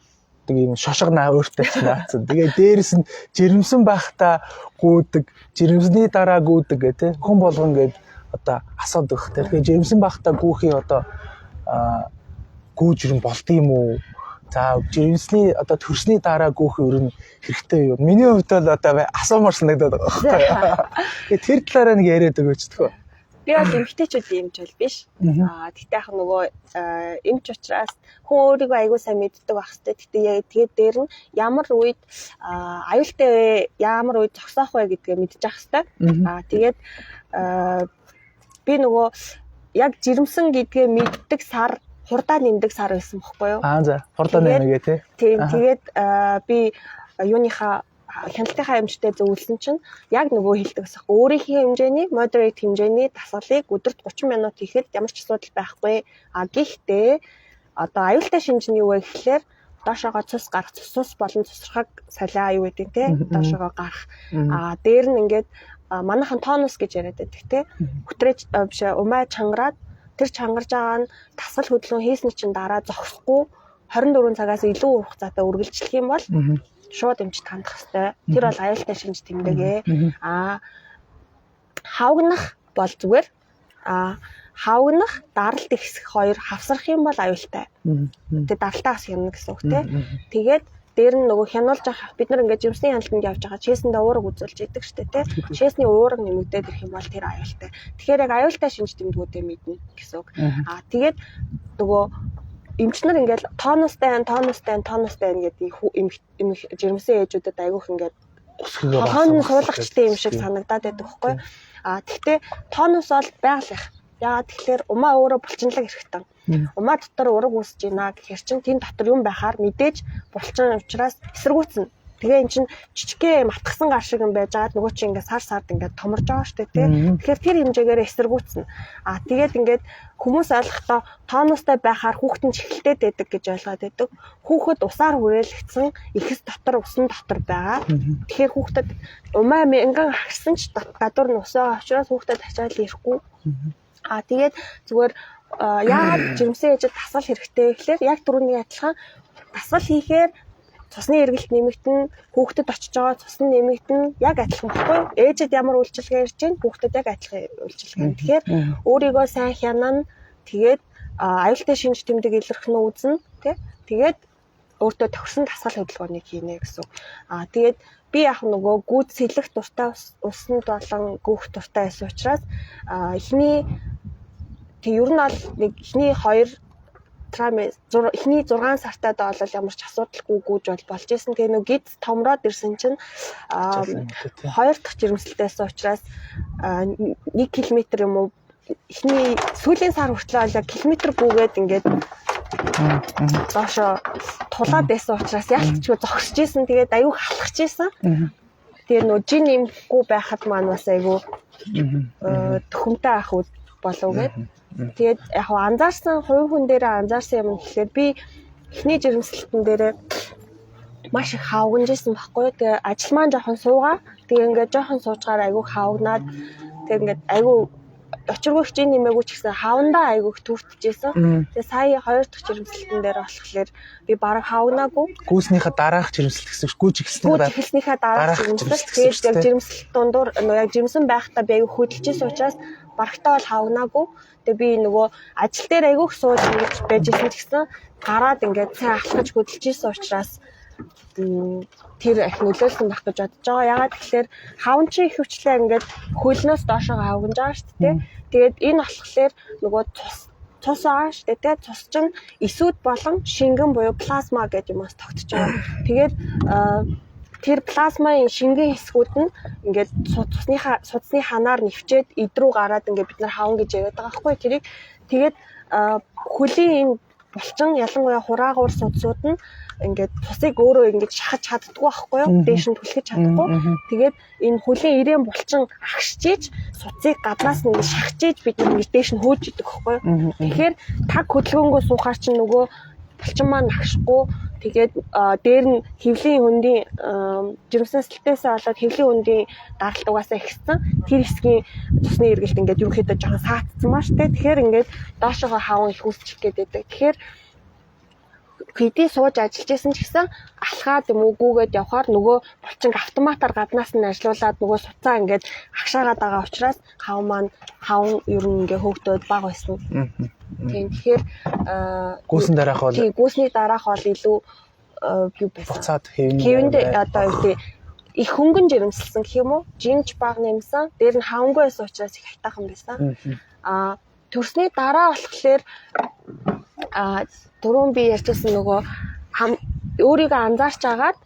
ийм шошгонаа өөртөө ч наацсан. Тэгээ дээрэс нь жирэмсэн байхдаа гүйдэг, жирэмсний дараа гүйдэг гэх тээ. Хүн болгон гээд одоо асуудаг. Тэгэхээр жирэмсэн байхдаа гүйхийн одоо гүйж ирэн болд юм уу? За жирэмсний одоо төрсний дараа гүйх ер нь хэрэгтэй юу? Миний хувьд бол одоо асуумар санагдаад байгаа байхгүй. Тэр талаараа нэг яриад өгөөч төхөө. Би бол эмгтээчүүд эмч бол биш. Тэгтээ яг нөгөө эмч учраас хүн өөрийгөө аягүй сайн мэддэг байх хэвээр. Тэгээд дээр нь ямар үед аюултай вэ, ямар үед зогсоох вэ гэдгээ мэдчих хэвээр. Тэгээд би нөгөө яг жирэмсэн гэдгээ мэддэг сар хурдаа нэмдэг сар байсан бохгүй юу? За хурдаа нэмэгээ тий. Тийм тэгээд би юуныхаа хяналтынхаа хэмжээтэй зөвлөсөн чинь яг нөгөө хэлдэг гэсэн. Өөрийнхөө хэмжээний moderate хэмжээний дасгалыг өдөрт 30 минут хийхэд ямар ч асуудал байхгүй. Гэхдээ одоо аюултай шинж нь юу вэ гэхлээр доошоогоо цус гарах, цус болон цусрахаг солиа юу гэдэг те доошоогоо гарах. Дээр нь ингээд манайхан тонус гэж яриад байдаг те. Хөтрэж биш умаа чангараад тэр чангарж байгаа нь дасгал хөдөлгөөн хийсний чинь дараа зогсохгүй 24 цагаас илүү хугацаатай үргэлжлэх юм бол шууд эмчт хандах хэрэгтэй. Тэр бол аюултай шинж тэмдэгээ. Хавгнах бол зүгээр. Хавгнах, даралт ихсэх хоёр хавсрах юм бол аюултай. Тэгээ даралтаас хянана гэсэн үг те. Тэгээд дээр нь нөгөө хянуулж авах бид нар ингээд жимсний хяналтанд явж байгаа чээсэндээ уураг үзүүлж идэг штэ те. Чээсний уураг нэмэгдээд ирэх юм бол тэр аюултай. Тэгэхээр яг аюултай шинж тэмдгүүдээ мэднэ гэсэн үг. Тэгээд нөгөө эмч нар ингээд тонустай гэдэг жирэмсэн ээжүүдэд айгүйх ингээд хоон суулгачтай юм шиг санагдаад байдаг байхгүй. Тэгтээ тонус бол байгаль. Яагаад тэгэхээр умаа өөрөө булчинлаг хэрэгтэй. Умаа дотор ураг үүсэж байна гэхэр чинь тийм дотор юм байхаар мэдээж булчин учраас эсэргүүцнэ. Тэгээ эн чинь жижигхэн матгсан гар шиг юм байж байгаад нөгөө чинь ингээд сард ингээд томорж байгаа шүү дээ тий. Тэгэхээр тэр хэмжээгээр эсэргүүцнэ. Тэгээд ингээд хүмүүс ойлгохдоо тоонустай байхаар хүүхдэн чихэлтэй байдаг гэж ойлгоод байдаг. Хүүхэд усаар хүрээлэгдсэн ихэс дотор усан дотор байгаа. Тэгэхээр хүүхдэд умаа мянган агсан ч гадуур нь усаа учраас хүүхдэд ачаал ирэхгүй. Тэгээд зүгээр яагаад жирэмсэн ээжэд дасгал хэрэгтэй вэ гэхээр яг түрүүний адилхан дасгал хийхээр цусны эргэлт нэмэгдэн хүүхдэд очиж байгаа цус нь нэмэгдэн яг адилхан байхгүй ээжэд ямар үйлчилгээ ирж байна хүүхдэд яг адилхан үйлчилгээ. Тэгэхээр өөрийгөө сайн хянана тэгээд аюултай шинж тэмдэг илэрхнэ үзнэ тий. Тэгээд өөртөө тохирсон дасгал хөдөлгөөнийг хийнэ гэсэн. Тэгээд би яг нөгөө гүйд сэлэх дуртай усанд болон гүөх дуртай байсан учраас эхний ер нь бол нэг эхний 2 эхний 6 сартаад бол ямар ч асуудалгүй гүйж болж исэн. Тэгээ нөгөө гид томроод ирсэн чинь 2 дахь жирэмслэлтэйсэн учраас 1 км юм уу эхний сүүлийн сар хүртэл бол километр гүйгээд ингээд доошо тулаад байсан учраас ялцчгүй зогсож исэн. Тэгээд аюу халахж исэн. Тэгээ нөгөө жин имхгүй байхад маань бас аюу төхөмтэй ах болов гээд. Тэгээд яг анзаарсан хувь хүн дээрээ анзаарсан юм гэхээр би эхний жирэмслэлтэн дээрээ маш их хавгнажсэн байхгүй. Тэгээ ажил маань жоохон суугаа. Тэгээ ингээд жоохон суучгаар аюу хавгнаад тэгээ ингээд аюу очиргүй хичээн нэмээгүй ч гэсэн хавандаа айгүйх төртөжсэн. Тэгээ сая 2 дахь жирэмслэлтэн дээр болохоор би бараг хавнаагүй. Гүйснийхээ дараах жирэмслэлт гэсэн гүйж эхэлснийхээ дараах жирэмслэлт. Тэгээд яг жирэмслэлт дундуур яг жирэмсэн байхдаа би айгүй хөдөлжсэн учраас барагтаа бол хавнаагүй. Тэгээ би нөгөө ажил дээр айгүйх сууж ингэж байжсэн ч гэсэн гараад ингээд сайн ахлаж хөдөлжсэн учраас тэр их нөлөөлсөн байх гэж бодож байгаа. Ягаад гэхээр хавн чи их хүчлээ ингээд хөлнөөс доошоо хавгнаж байгаа шүү дээ. Тэгээд энэ болохоор нөгөө цус байгаа шүү дээ. Цус чинь эсүүд болон шингэн буюу плазма гэдэг юмас тогтож байгаа. Тэгээд тэр плазмын шингэн хэсгүүд нь ингээд судасны ханаар нэвчээд идрүү гараад ингээд бид нар хавн гэж яриад байгаа байхгүй. Тэрийг тэгээд хөлийн энэ булчин ялангуяа хураагуур судсууд нь ингээд цусыг өөрөө ингээд шахаж чаддгүй байхгүй юу? Дээш нь түлхэж чадахгүй. Тэгээд энэ хөлийн ирээн булчин агшчиж суцыг гаднаас нь ингээд шахажиж бид ингээд дээш нь хөөж идэг байхгүй юу? Тэгэхээр таг хөдөлгөөнгөө суухаар чинь нөгөө булчин маань агшихгүй. Тэгээд дээр нь хэвлийн хөндийн жирэмслэлтээсээ болоод хэвлийн хөндийн даралт угаасаа ихсэн. Тэр хэсгийн цусны эргэлт ингээд ерөнхийдөө жоохон саатсан маш тэ. Тэгэхээр ингээд доошогоо хаван их үүсчих гээд байдаг. Тэгэхээр хэдий сууж ажиллаж исэн ч гэсэн алхаад юм уу гүүгээд явхаар нөгөө булчин автоматар гаднаас нь ажиллаулаад нөгөө суцаа ингээд агшаагаад байгаа учраас хавн ер нь ингээ хөөгдөөд бага байсан. Тэгэхээр гүйсэн дараах бол гүйсний дараах бол илүү юу байсан. Буцаад хэвэнд одоо юу их хөнгөн жирэмсэлсэн гэх юм уу? Жинж баг нэмсэн. Дээр нь хавнгүй байсан учраас их хайтаахан байсан. Төрсний дараа болохоор дөрөв би ярьжсэн нөгөө өөрийгөө анзаарч агаад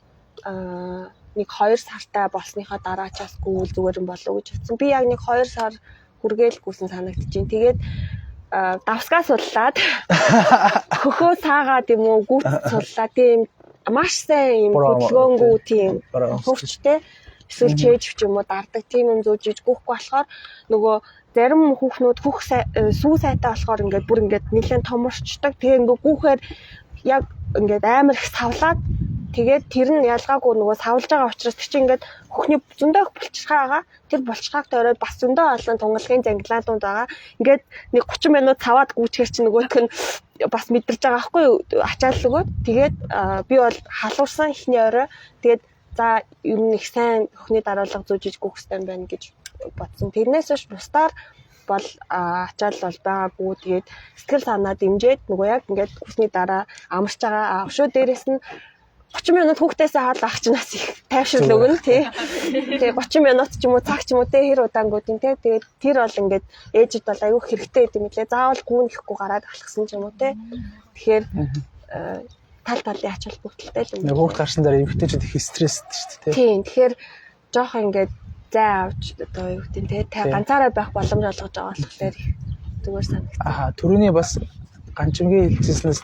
нэг 2 сартай болсныхаа дараачаас гүйл зүгээр юм болов уу гэж хэлсэн. Би яг нэг 2 сар хүргээл гүйсэн санагдчихээн. Тэгээд давсгаа суллаад хөхөө саагаад юм уу гүйт суллаа тийм маш сайн юм хөдөлгөөнгүү тийм хөвчтэй эсвэл чээж ч юм уу дардаг тийм юм зүүж гүйхгүй болохоор нөгөө зарим хүүхнүүд сүү сайтай болохоор ингээд бүр ингээд нэлээд томорчдаг. Тэгээ ингээд гүүхээр яг ингээд амар их савлаад Тэгээд тэр нь ялгаагүй нөгөө савлж байгаа учраас тэр чинь ингээд хөхний зөндөө булчирхаагаа тэр булчирхааг тойроод бас зөндөө олон тунгалгын зангилаалууд байгаа. Ингээд нэг 30 минут цаваад гүйчихэр чинь нөгөөх нь бас мэдэрч байгаа байхгүй юу? Ачаал өгөөд тэгээд би бол халуурсан ихний орой тэгээд за ер нь их сайн хөхний дараалал зүүжиж гүөх хэрэгтэй байна гэж бодсон. Тэрнээс биш бусдаар бол ачаал бол байгаагүй. Тэгээд сэтгэл санаа дэмжиж нөгөө яг ингээд хүсний дараа амарч байгаа. Өшөө дээрээс нь 30 минут хүүхдээсээ хаалга ах чинь бас их тайвшрал өгнө тий. Тэгээ 30 минут ч юм уу цаг ч юм уу тий хэр удаангууд тий. Тэгээд тэр бол ингээд ээжид бол аюух хэрэгтэй гэдэг юм лээ. Заавал гүүн ихгүй гараад алхсан ч юм уу тий. Тэгэхээр тал талын ач холбогдолтой юм. Нэг хүүхд гарсан дараа эмэгтэйчүүд их стресстэй шүү дээ тий. Тийм. Тэгэхээр жоох ингээд зай авч одоо юу гэдэг тий. Та ганцаараа байх боломж олгож байгаа болохоор зүгээр санагдав. Төрөний бас ганчимгийн хэлжсэнээс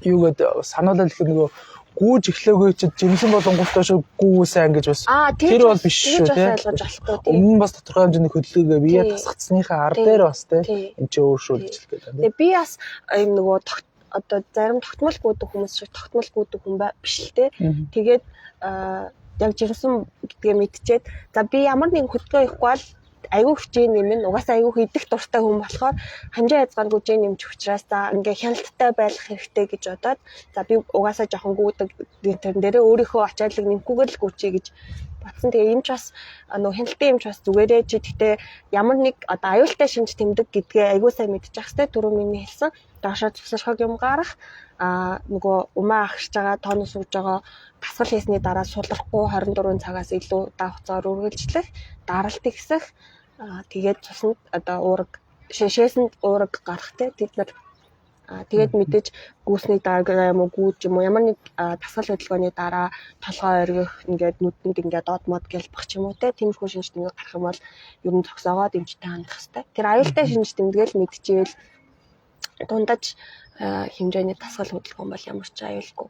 юу гэдэг сануулал их нөгөө гүүж эхлэегүй чи жимсэн болонгоостой шүү гүүсэн гэж бас тэр бол биш шүү тий. Өмнө нь бас тодорхой хэмжээний хөдөлгөөгөө бие тасгацсныхаа ар дээр бас тий энэ ч өөр шүү гэж хэлгээд байна. Тэгээ би бас юм нөгөө одоо зарим тогтмол гүйдэг хүмүүс шиг тогтмол гүйдэг хүн биш л тий. Тэгээд яг жирэмсэн гэдгээ мэдчихээд за би ямар нэгэн хөдөлгөөн ихгүй бол айгүй хичээн нэмэн угаасаа айгүй идэх дуртай хүн болохоор хэмжээ хязгааргүй жин нэмж учраас за ингээ хяналттай байх хэрэгтэй гэж бодоод за би угаасаа жоохон гүйдэг тэрэн дээрээ өөрийнхөө ачааллыг нэмэхгүйгээр л гүйчихье гэж батсан. Тэгээ юм ч бас нөө хяналтын юм ч бас зүгээрээ чи гэхдээ ямар нэг одоо аюултай шинж тэмдэг гэдгээ айгүй сайн мэдчих хэвээр түрүү миний хэлсэн доошоо цуслах хог юм гарах нөгөө умаа ахарч байгаа тооноос өгж байгаа тасгал хийсний дараа сулрахгүй 24 цагаас илүү удаан хугацаар үргэлжлэх даралт ихсэх тэгээд цуснд одоо уураг шишээсэнд уураг гарах тэд нар тэгээд мэдээж гүйсний дараа юм уу гүйж юм уу ямар нэг тасгал хөдөлгөөний дараа толгой өргөх ингээд нүдэнд ингээд дод мод гэлбах ч юм уу тиймэрхүү шинж тэмдэг гарах юм бол ер нь цогцоогоод эмчтэй хандах хэрэгтэй. Тэр аюултай шинж тэмдгэл мэдчихвэл дундаж хэмжээний тасгал хөдөлгөөн бол ямар ч аюулгүй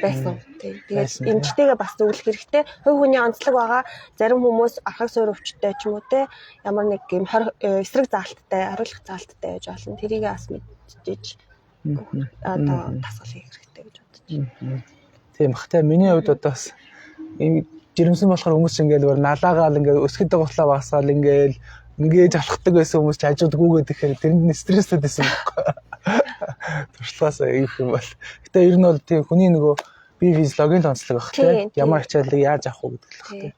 байсан. Тэгээд эмчтэйгээ бас зөвлөх хэрэгтэй. Хувь хүний онцлог байгаа. Зарим хүмүүс архаг суурь өвчтөй ч юм уу ямар нэг юм эсрэг заалттай, хариулах заалттай байж болно. Тэрийг бас мэдчихэж одоо тасгал хийх хэрэгтэй гэж бодож байна. Тийм бах те миний хувьд одоо бас ийм жирэмсэн болохоор хүмүүс ингээл налаагаал ингээл өсгөд гутлаа багсаал ингээд алхдаг байсан хүмүүс ч хажууд гүгээд ихээр тэрэнд стресстэй байсан байхгүй. Туршлагаас их юм бол. Гэтэ ер нь бол тийм хүний нөгөө бие физиологийн онцлог баг тийм ямар ачааллыг яаж авах вэ гэдэг л баг тийм.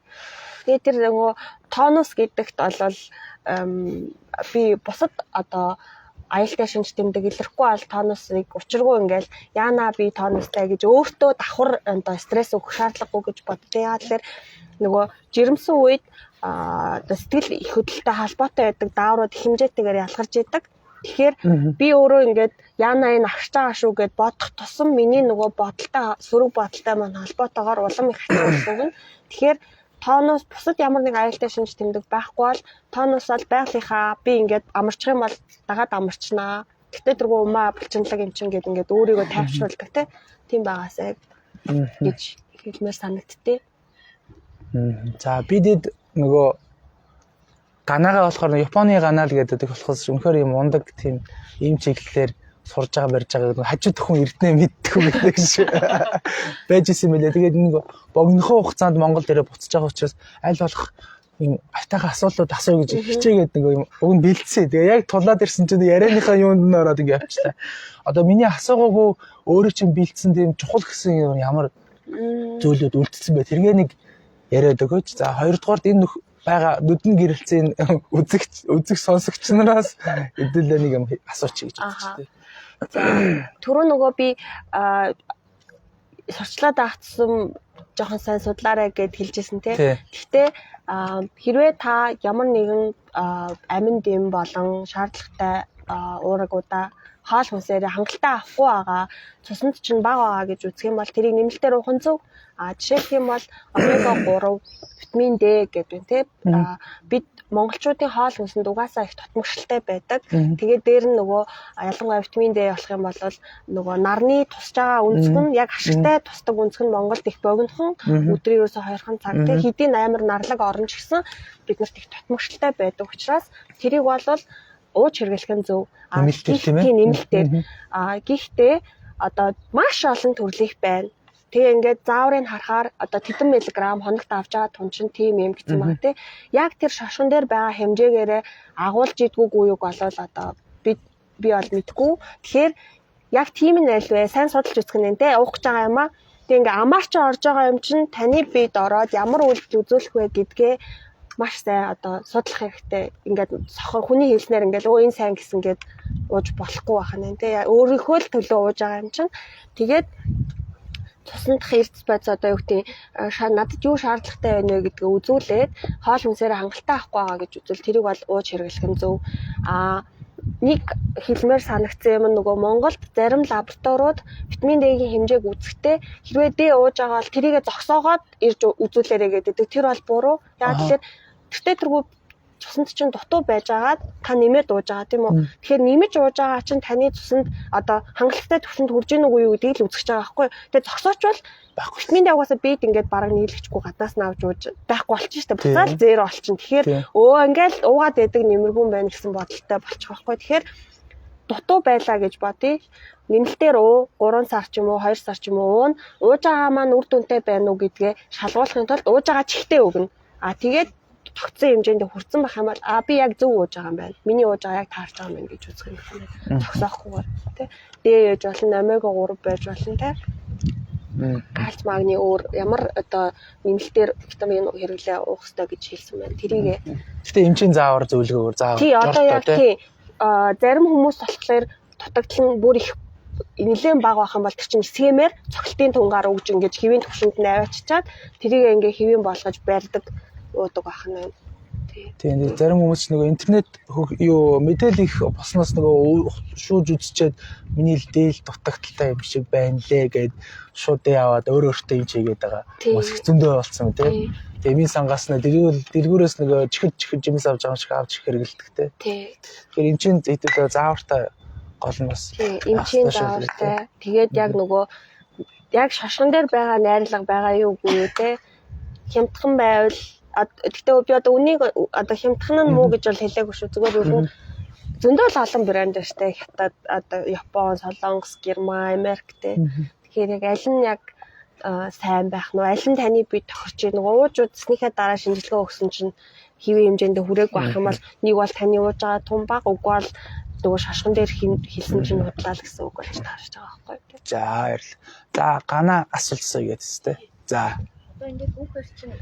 Тэгээ тэр нөгөө тонус гэдэгт бол би бусад одоо аюултай шинж тэмдэг илэрхгүй бол тонусыг учиргүй ингээл яана би тонустай гэж өөртөө давхар одоо стресс өгөх шаардлагагүй гэж боддоо. Яа тэгэхээр нөгөө жирэмсэн үед одоо сэтгэл их хөдлөлтөй холбоотой байдаг дааврууд их хэмжээтэйгээр ялгарч идэг. Тэгэхээр би өөрөө ингээд яана энэ авч байгаа шүү гэд бодох тусам миний нөгөө бодолтой сөрөг бодолтой маань холбоотойгоор улам их хацуулах өгнө. Тэгэхээр тонус бусад ямар нэг аюултай шинж тэмдэг байхгүй бол тонус бол байгалийнхаа би ингээд амарчих юм бол дагаад амарчнаа. Гэтэ тэргүй умаа булчинлаг юм чин гэд ингээд өөрийгөө тайвшруулдаг тийм байгаасай гэж хэлмээр санагдтыг. За бидэд нөгөө ганаагаа болохоор Японы ганаа л гэдэг болохоос үнэхээр юм ундаг тийм ийм чиглэлээр сурж байгаа барьж байгаа хажууд хүн эрдэнэ мэддэг байдаг шүү. Байж исэн мэлээ. Тэгээд нэг богинохоо хугацаанд Монгол дээрээ буцаж байгаа учраас аль болох юм айтайхан асуулууд асуу гэж хичээгээд нэг юм уг нь бэлдсэн. Тэгээ яг тулаад ирсэн чинь ярианыхаа юунд нь ороод ингэ явчихлаа. Одоо миний асуугаагүй өөрөө чинь бэлдсэн тийм чухал гэсэн ямар зүйлүүд үлдсэн бай. Тэргээ нэг яриад өгөөч. За хоёрдугаард энэ байгаа нүдэн гэрэлцэн үзэг сонсогч нараас хэдүүлээ нэг юм асуучих гэж бодчих. За түрүү нөгөө би сурчлаад авчихсан жоохон сайн судлаарай гэд хэлжсэн тий. Гэхдээ хэрвээ та ямар нэгэн амин дэм болон шаардлагатай уурагуудаа хоол хүнсээр хангалттай авахгүй байгаа цуснд чинь бага байгаа гэж үзэх юм бол тэрийг нэмэлтээр уух нь зөв. Жишээлх юм бол омега 3 витамин D гэдэг тийм бид монголчуудын хоол хүнсэнд угаасаа их тотмогшилтай байдаг. Тэгээд дээр нь нөгөө ялангуяа витамин D болох юм бол нөгөө нарны тусж байгаа өнцг нь яг ашигтай тусдаг өнцг нь Монголд их богинохон өдрийн ерөөсө 2 цаг тийм хэдийн амар нарлаг орно ч гэсэн биднэрт их тотмогшилтай байдаг учраас тэрийг бол ууж хэрэглэх нь зөв. Нэмэлтээр тийм ээ. Нэмэлтээр. Гэхдээ одоо маш олон төрлөх байна. Тэгээ ингээд зааврыг харахаар одоо тэдэн миллиграм хоногт авч байгаа тун чинь тийм юм гэсэн байна тий. Яг тэр шашин дээр байгаа хэмжээгээрээ агуулж идэггүй юуг болол одоо би бол мэдгүй. Тэгэхээр яг тийм нь аль вэ? Сайн судалж үзэх нь тий. Уух гэж байгаа юм аа. Тэгээ ингээ амаарч орж байгаа юм чинь таны биед ороод ямар үйлдэл үзүүлэх вэ гэдгээ маш сайн одоо судлах хэрэгтэй. Ингээд хүний хэлснээр ингээд өө энэ сайн гэсэн гээд ууж болохгүй байна тий. Өөрийнхөө л төлөө ууж байгаа юм чинь тэгээд цуснах эрдэс байц одоо юу гэдэг надад юу шаардлагатай байна вэ гэдгээ үзүүлээд хоол хүнсээр хангалттай авахгүй байгаа гэж үзвэл тэрийг бол ууж хэрэглэх нь зөв. Нэг хэлмээр санагдсан юм нөгөө Монголд зарим лабораториуд витамин D-ийн хэмжээг үзэхдээ хэрвээ D ууж байгаа бол тэрийгэ зогсоогоод ирж үзүүлээрэй гэдэг. Тэр бол буруу. Яг тэгэхээр тэртээ тэргүй цуснд чинь дутуу байж байгаад та нэмээд ууж байгаа тийм үү. Тэгэхээр нэмэж ууж байгаа чинь таны цуснд одоо хангалттай түвшинд хүрж ийн үгүй юу гэдгийг л үзэж байгаа байхгүй. Тэгээ зогсоочвол витамин D угаасаа бид ингээд бараг нийлэгчгүй гаднаас нь авч ууж байхгүй болчих шүү дээ. Буцаад зеро болчих. Тэгэхээр ингээл уугаад байдаг нэмэргүүн байна гэсэн бодолтой болчих байхгүй. Тэгэхээр дутуу байлаа гэж бодъё. Нэмэлтээр 3 сар ч юм уу 2 сар ч юм уу ууж байгаа маань үр дүнтэй байна уу гэдгээ шалгуулахын тулд ууж байгаа чихтэй өгнө. Тэгээд тогтсон хэмжээнд хүрсэн байх юм бол би яг зөв ууж байгаа юм байна. Миний ууж байгаа яг таарч байгаа юм байна гэж үзэх юм байна. Зогсоохгүйгээр тий. Дээж болно, омега 3 байж болно тий. Кальц, магний өөр ямар одоо нэмэлтээр витамин хэрэглээ уух хэрэгтэй гэж хэлсэн байна. Тэрийг гэтээ эмчийн заавар зөвлөгөөр заавар. Тий, одоо яг тий. Зарим хүмүүс болохоор дутагдал нь бүр их нэлээд бага байх юм бол тэр чинь схемээр цогцлтын тунгаар өгж ингэж хэвийн төвшөнд нь аваачаад тэрийг ингээ хэвийн болгож барьдаг уудаг байх нь. Тийм зарим хүмүүс нөгөө интернет юу мэдээлэл их босноос нөгөө шууд үзчихэд миний л дээл дутагдaltaй юм шиг байна лээ гэд шууд яваад өөртөө юм чигээд байгаа. Хүмүүс их зөндөө болсон тийм. Тэгээ минь сангаас нь дэлгүүрээс нөгөө чихэж жимс авч байгаа шиг авч хэрэгэлдэг тийм. Тэгэхээр эмчийн зэйдээ заавартай гол нь бас эмчийн заавартай. Тэгээд яг нөгөө яг шашган дээр байгаа найрлага байгаа юу үгүй юу те. Хямдхан байвал гэхдээ би одоо үнийг одоо хямдхан нь муу гэж бол хэлээгүй шүү. Зүгээр ер нь зөндөө л олон брэнд штэ. Хятад одоо Япон, Солонгос, Герман, Америк те. Тэгэхээр яг аль нь яг сайн байх нь аль нь таны бие тохирч ийн ууж үзснийхээ дараа шинжилгээ өгсөн чинь хэвийн хэмжээнд хүрээгүй байх юм бол нэг бол таны ууж байгаа тун баг үгүй бол нөгөө шашган дээр хэлсэн чинь худлаа л гэсэн үг болж таарч байгаа байхгүй. За баярлалаа. За гана асуулт асууя гэдэгтэй. За одоо ингээд бүхэр чинь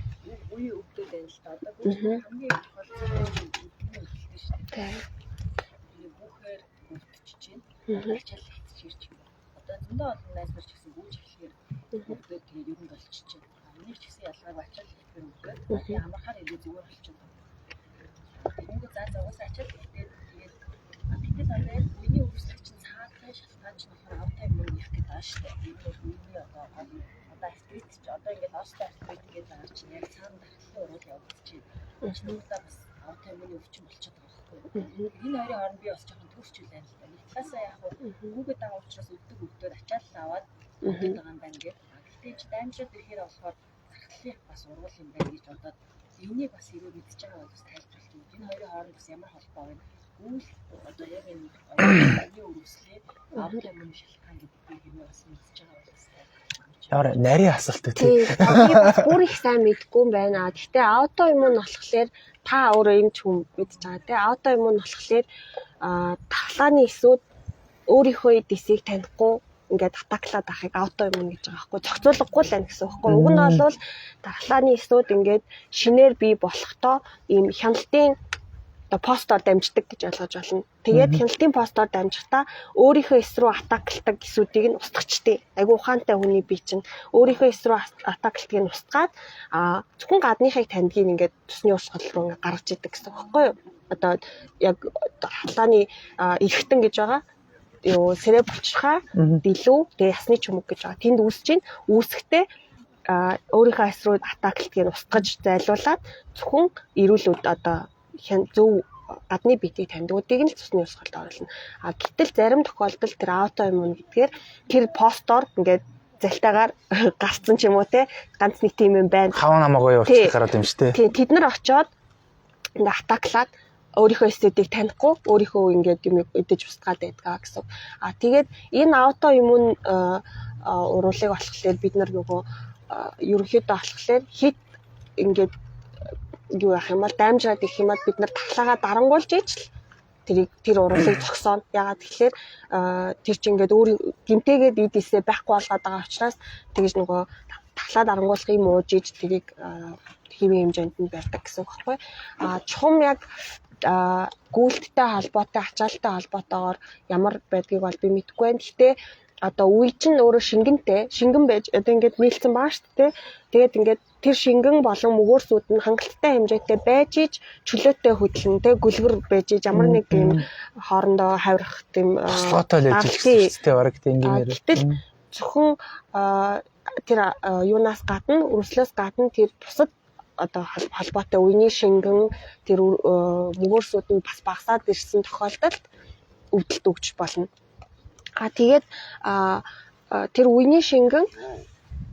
үе өгдөг байна л да. Одоо бүхэр хамгийн их бол үлдэх шүү дээ. Бүхэр үлдчихэж байна. Ачаал хэвчиж ирж байна. Одоо зөндөө олон найзмар ч гэсэн гүйж эхлэхээр өгдөг тэгээд ер нь болчихж байна. Миний ч гэсэн ялгаагүй ачаал хэлбэр өгдөг. Тэгээд амархаар илүү зүгээр болчихж байна. Тэнгүү заагаас ачаал хэлбэр тэгээд бидэс одоо миний өгсөн чинь цаатай шалтгаан ч нөхөр автай юм их гэдэг аа шүү дээ. Миний одоо артрит ч одоо ингээд остеоартрит гэдэг байгаа чинь яг цаана дахлын урал явагдчихэв. Чингүүдээ бас аутоиммуны өвчин болчиход байгаа байхгүй. Энэ хоёрын хооронд би бас жоохон төвсчүүл байна л да. Нэг талаасаа яг хүүгээ дага учраас өгдөг ачаал аваад өгдөг байгаа юм байна гэдэг. Гэхдээ чи даймжууд ирэхээр болохоор захлын бас ургал юм байна гэж бодоод энийг бас хэрэг мэдчихэж байгаа бол бас тайлбарлах юм. Энэ хоёрын хооронд бас ямар холбоо байна? Үйл одоо яг энэ өрөвслээ аутоиммуны шалтгаан гэдэг юм бас мэдчихэж байгаа бол бас ямар нарийн асуулт үү? Би бас бүр их сайн мэдгүй юм байна. Гэхдээ аутоиммун болохоор та өөрөө эмч хүн мэдж байгаа тийм. Аутоиммун болохоор тахлааны эсүүд өөрийнхөө эдисийг танихгүй ингээд атаклаад ахыг аутоиммун гэж байгаа байхгүй. Зохицуулахгүй л байна гэсэн үг байхгүй. Уг нь бол тахлааны эсүүд ингээд шинээр бий болохдоо ийм хяналтын постоор дамждаг гэж ойлгож байна. Тэгээд хяналтын постоор дамжихдаа өөрийнхөө эс рүү атаклдаг эсүүдийг нь устгачдээ. Айгу ухаантай хүний бие чинь өөрийнхөө эс рүү атаклдгийг нь устгаад зөвхөн гадныхыг тандгийг ингээд цусны урсгал руу ингээд гаргаж идэг гэсэн үг байхгүй юу? Одоо яг халааны эргэтэн гэж байгаа. Юу сэрэ булчирхаа, дэлүү, тэгээ ясны чүмэг гэж байгаа. Тэнд үүсэж чинь үүсэхдээ өөрийнхөө эс рүү атаклдгийг нь устгаж зайлуулад зөвхөн эрүүлүүд одоо зөв гадны биетийг таньдуудыг нь цусны урсгалд оруулна. Гэтэл зарим тохиолдолд тэр аутоиммун гэдгээр тэр постоор ингээд залтайгаар гарцсан ч юм уу те ганц нэг тийм юм байна. Хаваа намаагүй явуулчих гараад юм шүү дээ. Тэд нар очоод ингээд атаклаад өөрийнхөө эсүүдийг танихгүй өөрийнхөө ингээд юм өдөж устгаад байдгаа гэсэн. Тэгээд энэ аутоиммун уруулыг болохоор бид нар нөгөө ерөнхийдөө болохоор хит ингээд юу яах юм бол даймжраад их юм бол бид нар тахлагаа дарангуулж ижил тэр уруулыг зогсооно. Ягаад тэгэхээр тэр чинь ингээд өөр гимтээгээд ийдээсээ байхгүй болгоод байгаа учраас тэгэж нөгөө тахлаа дарангуулахыг мууж иж тэрийг хэвийн хэмжээнд нь барьдаг гэсэн үг байхгүй. Чухам яг гүйлттэй холбоотой, ачаалттай холбоотойгоор ямар байдгийг бол би мэдэхгүй байна. Гэхдээ одоо үе чинь өөрөө шингэн байж одоо ингээд нийлсэн баа шүү дээ. Тэгээд ингээд тэр шингэн болон мөгөөрсүүд нь хангалттай хэмжээтэй байж иж чөлөөтэй хөдлөн тэ гүлгэр байж иж ямар нэг тийм хоорондоо хавирах тийм бослоготой л ажиллаж хэрэгтэй бараг тийм инженеэр. Гэтэл зөвхөн тэр юунаас гадна өрслөөс гадна тэр бусад одоо холбоотой үений шингэн тэр мөгөөрсүүд нь бас багасаад ирсэн тохиолдолд өвдөлт өгч болно. Тэгээд тэр үений шингэн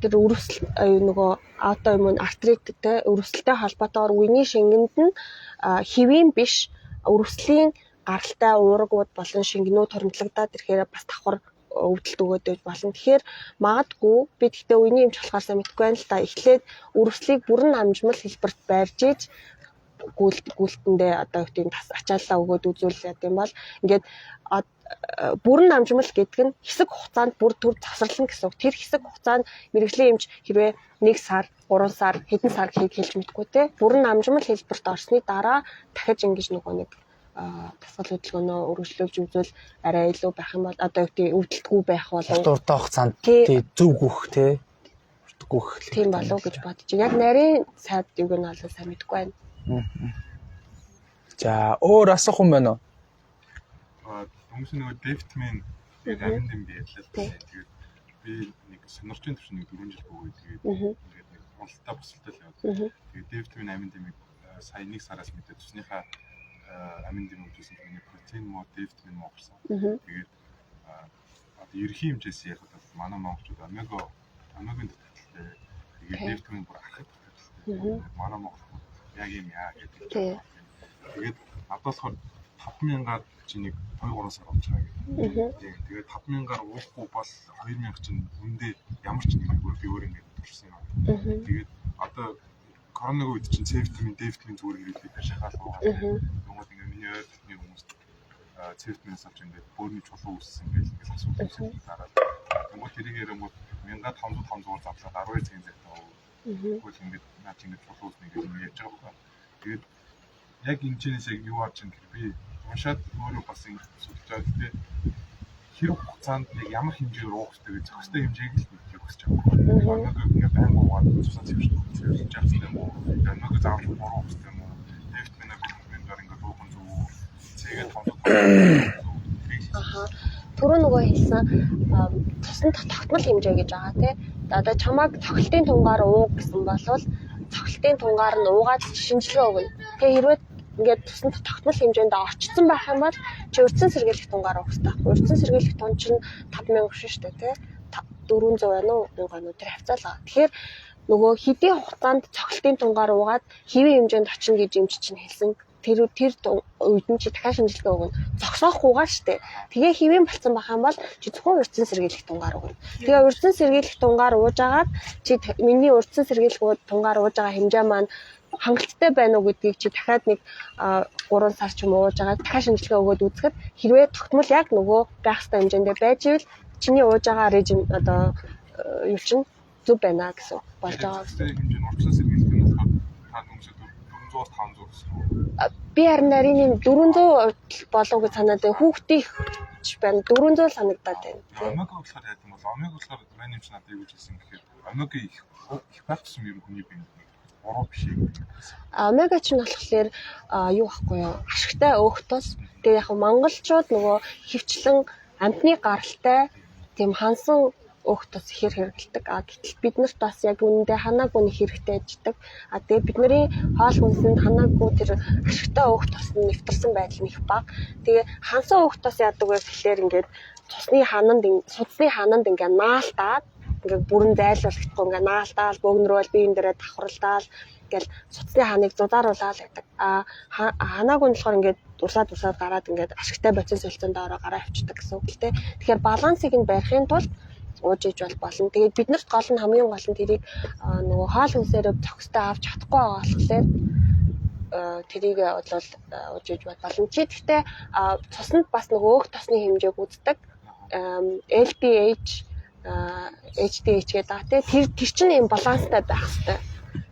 тэр өрсөл нөгөө аутоиммун артриттэй өрсөлтэй холбоотойгоор үений шингэнд нь хэвийн биш өрсөлийн гаралтай уургууд болон шингэнүүд хуримтлагдаад ирэхээр бас давхар өвдөлт өгөөд байж болно. Тэгэхээр магадгүй би гэхдээ үений эмч болохоор сайн мэдэхгүй байна л да. Эхлээд өрсөлийг бүрэн хамжмал хэлбэрт байрж иж гүйлтэндээ одоо юу гэдэг ачааллаа өгөөд үзүүл яа гэм бол ингээд бүрэн намжмал гэдэг нь хэсэг хугацаанд бүр төр завсарлана гэсэн үг. Тэр хэсэг хугацаанд мэрэгжлийн эмч хэрвээ 1 сар, 3 сар, хэдэн сар гэхийг хэлж мэдэхгүй те. Бүрэн намжмал хэлбэрт орсны дараа дахиж ингэж нөгөө нэг тасгал хөдөлгөөнөө өргөжлүүлж үзвэл арай илүү байх юм бол одоо юу гэдэг өвдөлтгүй байх болов. Уртаа хугацаанд тий зөв гүөх те. Гүөх. Тийм болов гэж бодож. Яг нарийн сайд юг нь олоо сайн мэдэхгүй байна. За өөр асуух юм байна уу? Хүмүүс нөгөө Дэвтмен амин дэм би ярьлаа. Тэгээд би нэг сонирчийн төвч нэг 4 жил бөгөөд тэгээд ингээд нэг уналтаа босолтой л яваад. Тэгээд Дэвтмен амин дэмийг сая 1 сараас мэдээ тусныхаа амин дэм үзүүлсэн миний протеин мод Дэвтмен мод гэсэн. Тэгээд одоо ерхий хэмжээс ярих бол манай монголчууд омегагийн татгалтай. Тэгээд Дэвтмен бүр харахад татгалтай. Манай монголчууд яг юм яа гэдэг. Тэгээд надад болохоор 5000-аар чинийг 2-3 сар болж байгаа гэдэг. Тэгээд 5000-аар уухгүй бол 2000 чинь үндэ ямар ч нэг би өөр ингэж төрсэн юм. Тэгээд одоо коронавигийн үед чинь C-витамин, D-витамин зүгээр ингээд бид шахаад байгаа. Нөгөө ингээд миний ойрны хүмүүс C-витаминээс авч ингээд бөөрийн чулуу үүссэн гэж асуудал үүссэн дараад тэгвэл тэрийг ярингууд 1500 завлаад 12 цагийн зайтай. Тэгвэл ингээд наад ингээд чулуу үүснэ гэж ярьж байгаа байна. Тэгээд яг энэчнээс яг юу арч юм гэхээр би уншаад өөрөө бас ингэ судалж байгаа. Тэгээд хэрэг хугацаанд яг ямар хэмжээгээр уух хэрэгтэй гэж зөвхөстэй хэмжээг л мэдэх хүсэж байгаа. Нэг ингэ байн уугаад цусаа цэвэрч жаасан юм уу? Нэг заавал уух хэрэгтэй юм уу? Витаминаар ингэ уух нь зөв. Цэгээ томсоо. Түрүү нөгөө хэлсэн цусны тогтмол хэмжээ гэж байгаа тий. Одоо чамайг цохилтын тунгаар ууг гэсэн болвол цохилтын тунгаар нь уугаад шинжилгээ өгнө. Тэгээ хэрвээ ингээд цусны тогтмол хэмжээнд очсон байх юм бол чи урьдчилан сэргийлэх тунгаар уух хэрэгтэй. Урьдчилан сэргийлэх тун чинь 5000 биш шүү дээ тий. 400 байна уу 1000 байна уу тэр хавцаалаа. Тэгэхээр нөгөө хэдийн хугацаанд цохилтын тунгаар уугаад хэвийн хэмжээнд очно гэж эмч чинь хэлсэн. Тэр үед нь чи дахиад шинжилгээ өгнө. Зогсоохгүйгаа штэ. Тэгээ хэвийн болцсон байх юм бол чи зөвхөн урьдчилан сэргийлэх тунгаар ууна. Тэгээ урьдчилан сэргийлэх тунгаар уужгаад чи миний урьдчилан сэргийлэх тунгаар ууж байгаа хэмжээ маань хангалттай байна уу гэдгийг чи дахиад нэг 3 сар ч юм уу уужгаад дахиад шинжилгээ өгөөд үзэхэд хэрвээ тогтмол яг нөгөө байх ёстой хэмжээндээ байж ивэл чиний ууж байгаа режим одоо юу чинь зөв байна гэсэн болж байгаа гэсэн. Хэмжээ нь урьдчилан сэргийлэх нь болохоор та хүмүүсд 400-500 гэсэн. Би харин нарийн 400 болов гэж санаад байна. Хүүхдийн байна 400 санагдаад байна. Омега болохоор яа гэм бол омега болохоор манай юмч надад юу гэж хэлсэн гэхээр омега их байх гэсэн юм хүний биед уруу биш юм. Омега ч нь болохоор юу ахгүй юу? Ашигтай өөхтөс. Тэгээ яг монголчууд нөгөө хөвчлэн амтны гаралтай тийм хансан өөхтөс ихэр хэрэгэлдэг. Гэтэл бид нарт бас яг үүндээ ханаагүй нэг хэрэгтэй ажилладаг. Тэгээ бидний хоол хүнсэнд ханаагүй тэр ашигтай өөхтөс нь нэвтэрсэн байдал нь их бага. Тэгээ хансан өөхтөс яадаг вэ гэхлээр ингээд судасны хананд ингээд наалтаад ингээд бүрэн зайлуулагдахгүй ингээд наалтаал бөөгнөрөөл биеийн дээрээ давхралдаал ингээд судасны ханыг зузааруулаад байдаг. Ханаагүй нь болохоор ингээд урсаад гараад ингээд ашигтай бодис солилцоонд ороо гараа авчдаг гэсэн үг л дээ. Тэгэхээр балансыг нь барихын тулд ууж иж болно. Тэгээд биднэрт гол нь хамгийн гол нь тэрийг нөгөө хоол хүнсээрээ зохистой авч чадахгүй байгаа болохоор тэрийг бол ууж иж болно. Чи гэхдээ цуснд бас нөгөө өөх тосны хэмжээг үздэг. LDH HDH гэдэг. Тэр чинь юм баланстай байх хэрэгтэй.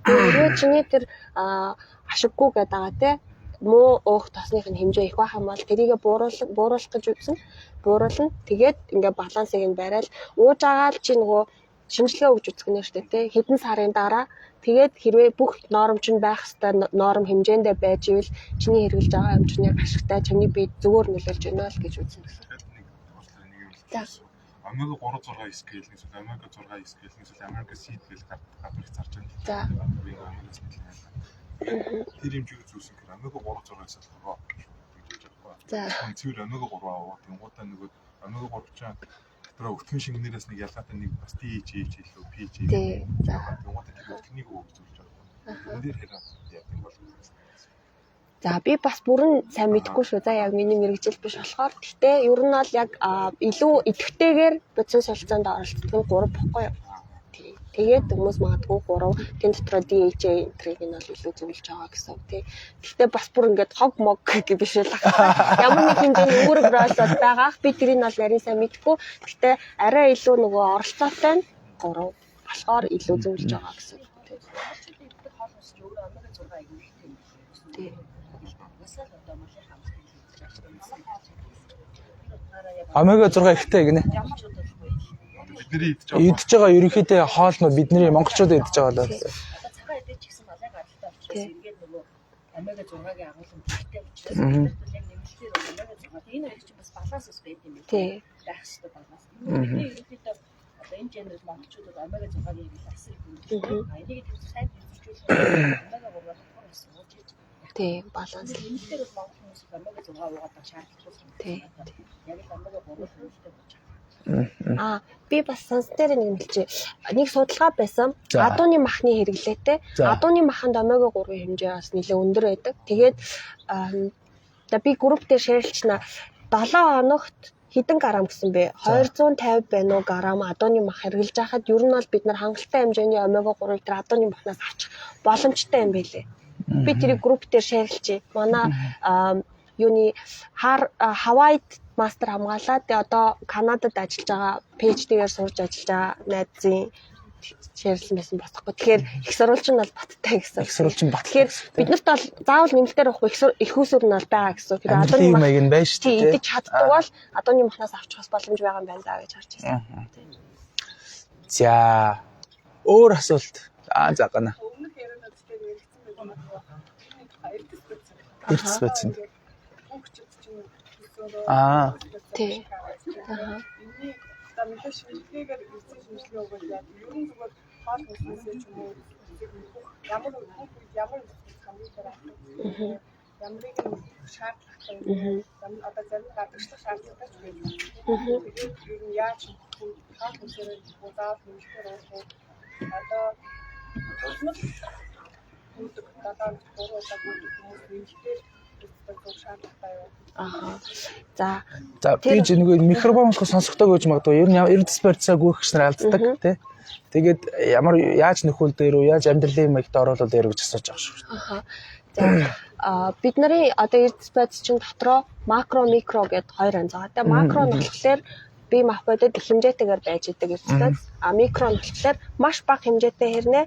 Тэгээд чиний тэр ашиггүй гэдэг муу өөх тосных нь хэмжээ их байх юм бол тэрийг бууруулах гэж үзсэн. Бууруулна. Тэгээд ингээ балансыг нь барайл ууж агаал чи нөгөө шинжилгээ өгч үзэх нь шүү дээ. Хэдэн сарын дараа тэгээд хэрвээ бүх норм чинь байх хэвээр норм хэмжээндээ байж ивэл чиний хэрэглэж байгаа хэмжээний ашигтай чиний бие зүгээр нөлөөлж байна л гэж үзсэн гэсэн. Омега 3 6 скейл эсвэл омега 6 скейл эсвэл омега сид гэж гадар их зарж байна. За. Би омега скейл байна. Тэр хэмжээг зүүсэн гэхээр омега 3 6-аас болохоор гэж бодож байгаа. За. Цэвэр омега 3 аваад тэнгуудаа нөгөө омега 3 чинь дотроо өтгөн шингэнээс нэг ялгаатай нэг бас DHA илүү PG. За. Тэнгуудаа тэр өтгөнийг өгч үзүүлж байгаа. Энэ дээр хэрэг яа юм бол. За би бас бүрэн сайн мэдэхгүй шүү. За яг миний мэрэгжил биш болохоор. Гэхдээ ер нь бол яг илүү идэвхтэйгээр бодсон солилцоонд оролцдог нь 3 бохгүй юу? Тэгээд хүмүүс магадгүй 3 тэн дотроо DHA энтрийг нь бол илүү зөвлөж байгаа гэсэн үг тий. Гэхдээ бас бүр ингээд хог мог гэх биш л аа. Ямар нэг хэмжээний үүрэг бролоод байгаа. Би тэрийг бол нарийн сайн мэдэхгүй. Гэхдээ арай илүү нөгөө оролцоотой нь 3 болохоор илүү зөвлөж байгаа гэсэн үг тий. Хоол хүнс чи өөрөө омега 6 аягүй ихтэй юм. Тий. Омега 6 ихтэй гинэ. Бидний Идж байгаа ерөнхийдөө хоол нь бидний монголчууд идж байгаа л. Одоо цагаан эдэж ч гэсэн бол яг арилтаа учраас эргээд нөгөө омега 6-гийн агуулгын төлөвтэй учраас бид яг нэмэлтээр омега 6 энэ хоёр чинь бас баланс ус байдаг юм байна. Тий. Байх хэрэгтэй баланс. Бидний ерөнхийдөө одоо энэ жанрын монголчуудад омега 6-гийн хэрэглээ асар их өндөр. Энийг тэр сайн хэрэгжүүлэх омега 3-аар бас ууж иж. Тий, баланс. Нэмэлтээр бол монгол хүмүүс омега 6 уугаад шаардлагатай. Тий. Яг л омега 3 хэрэгтэй болж байгаа. Би бас сонстер нэг хэлчихье. Нэг судалгаа байсан. Адууны махны хэрэглээтэй. Адууны маханд омега 3 хэмжээ бас нэлээд өндөр байдаг. Тэгээд би групп дээр шеэрлчнаа 7 хоногт хэдэн грамм гэсэн бэ? 250 байна уу грамм адууны мах хэрэглэж байхад ер нь бол бид нар хангалттай хэмжээний омега 3-ыг тэр адууны махнаас авчих боломжтой юм байлээ. Би тэрийг групп дээр шеэрлчээ. Манай юуны Хавайд мастер хамгаалаад тэгээ одоо Канадад ажиллаж байгаа PhD-гээр сурж ажиллаж байгаа найзын шеэрлсэн байсан босхгүй. Тэгэхээр их сурвалж нь бол баттай гэсэн. Их сурвалж нь бат. Тэгэхээр биднэрт бол заавал нэмэлтээр авахгүй их усүр нь бол байгаа гэсэн. Тэр адууны мах нь байна шүү дээ. Идэж чаддаг бол адууны махнаас авчих боломж байгаа юм байна даа гэж харж байна. За өөр асуулт. За гана. Өмнөх ярианаас тэгээд нэрсэн байх. Эрдэс байсан. Тий. Энийг та мэдээж шинжилгээгээр эзэн шинжилгээ өгөх яг ерөн зүгээр хоол хүнсээ ч юм уу ямар хамгийн дараа ямарыг шаардлагатай юм. Ямар одоо зарим гадагшлах шаардлагатай ч байх. Тэгээд ер нь яаж хоол хүнсээ удаав шинжилгээ өгөх одоо бүгд дараа 3 удаа хүмүүс шинжилгээ За би ч нэг микробонх сонсогдоог гэж магадгүй ер нь эрдэс барьцааг гүйх нар алддаг тий. Тэгээд ямар яаж нөхөл дээр үү яаж амьдралын маягт оруулаад ярих гэж асууж байгаа шүү. За бид нарын одоо эрдэс барьц чинь дотроо макро микро гэдэг хоёр анз байгаа. Тэгээ макро нь болохоор бие махбодод их хэмжээтэйгээр байж идэг эрдэс барьц. Микро нь болохоор маш бага хэмжээтэй хэрнээ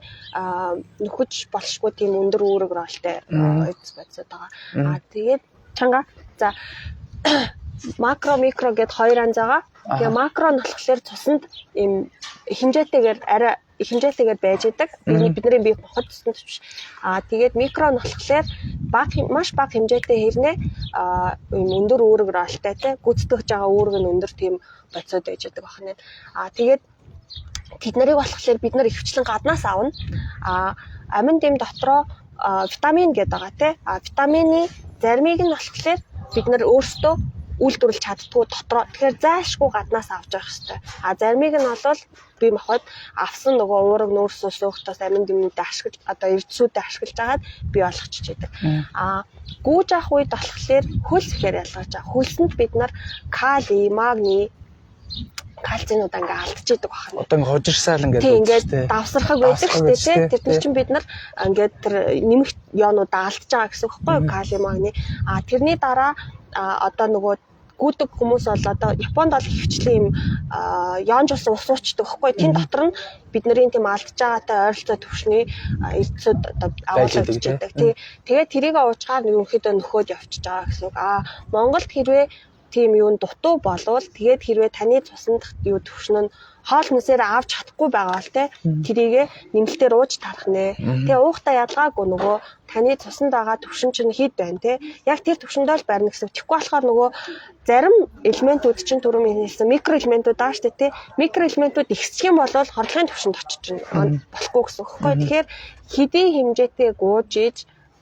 нөхөж болшгүй тийм өндөр үүрэг ролтой эрдэс барьцууд байгаа. Тэгээд чанга за макро микро гэд хоёр анз байгаа. Тэгээ макро нь болохоор цуснд ийм хэмжээтэйгээр арай их хэмжээтэйгээр байж идэг. Бидний бие махбод цуснд биш. Тэгээд микро нь болохоор маш бага хэмжээтэй хэрнээ ийм өндөр үүрэг ролтой те гүйцэтгэж байгаа үүрэг нь өндөр тийм бодисод байж идэг байна. Тэгээд тэд нарыг болохоор бид нар ихэвчлэн гаднаас авна. Амин дэм дотроо витамин гэдэг байгаа те. Витамины заримыг нь болохоор бид нар өөрсдөө үйлдвэрлэж чаддгүй дотроо. Тэгэхээр зайлшгүй гаднаас авч явах хэрэгтэй. Заримыг нь бол бие махбод авсан нөгөө уураг нүүрсөөс өөхтөөс амин дэмнүүдээ ашиглаж одоо эрдэсүүдэд ашиглаж агаад бий болгочихж идэг. Гүүж авах үед болохоор хөлс ихээр ялгаж байгаа. Хөлсөнд бид нар кали, магний кальцинууд ингээ алдчихийдэг байна. Одоо ингээ хожирсаал ингээ тийм ингээд давсархаг байдаг шүү дээ. Тэр чинь бид нар ингээд тэр нэмэх ёонуудаа алдчихж байгаа гэсэн үг байхгүй юу? Калиум, магний. Тэрний дараа одоо нөгөө гүдэг хүмүүс бол одоо Японд бол хөвчлэн юм яонжуулсан ус уучдаг байхгүй. Тэн дотор нь бидний тийм алдж байгаатай ойролцоо төвшний эрдэсүүд одоо агуулж байдаг. Тэгээд тэрийг уучгаар ерөнхийдөө нөхөд явчихж байгаа гэсэн үг. Монголд хэрвээ тийм юун дутуу болвол тэгээд хэрвээ таны цуснд юу төвшин нь хоол хүнсээрээ авч чадахгүй байгаа л те тэрийгэ нэмэлтээр ууж тарах нэ. Тэгээ уухтаа ялгаагүй нөгөө таны цуснд байгаа төвшин чинь хэд байна те. Яг тэр төвшөндөө л барина гэсэн. Тэгэхгүй болохоор нөгөө зарим элементүүд чинь түрүүн хэлсэн микро элементүүд аа штэ те. Микро элементүүд ихсэх юм бол хорлогын төвшөнд очиж болохгүй гэсэн үг байхгүй. Тэгэхээр хэдийн хэмжээтэй гууж иж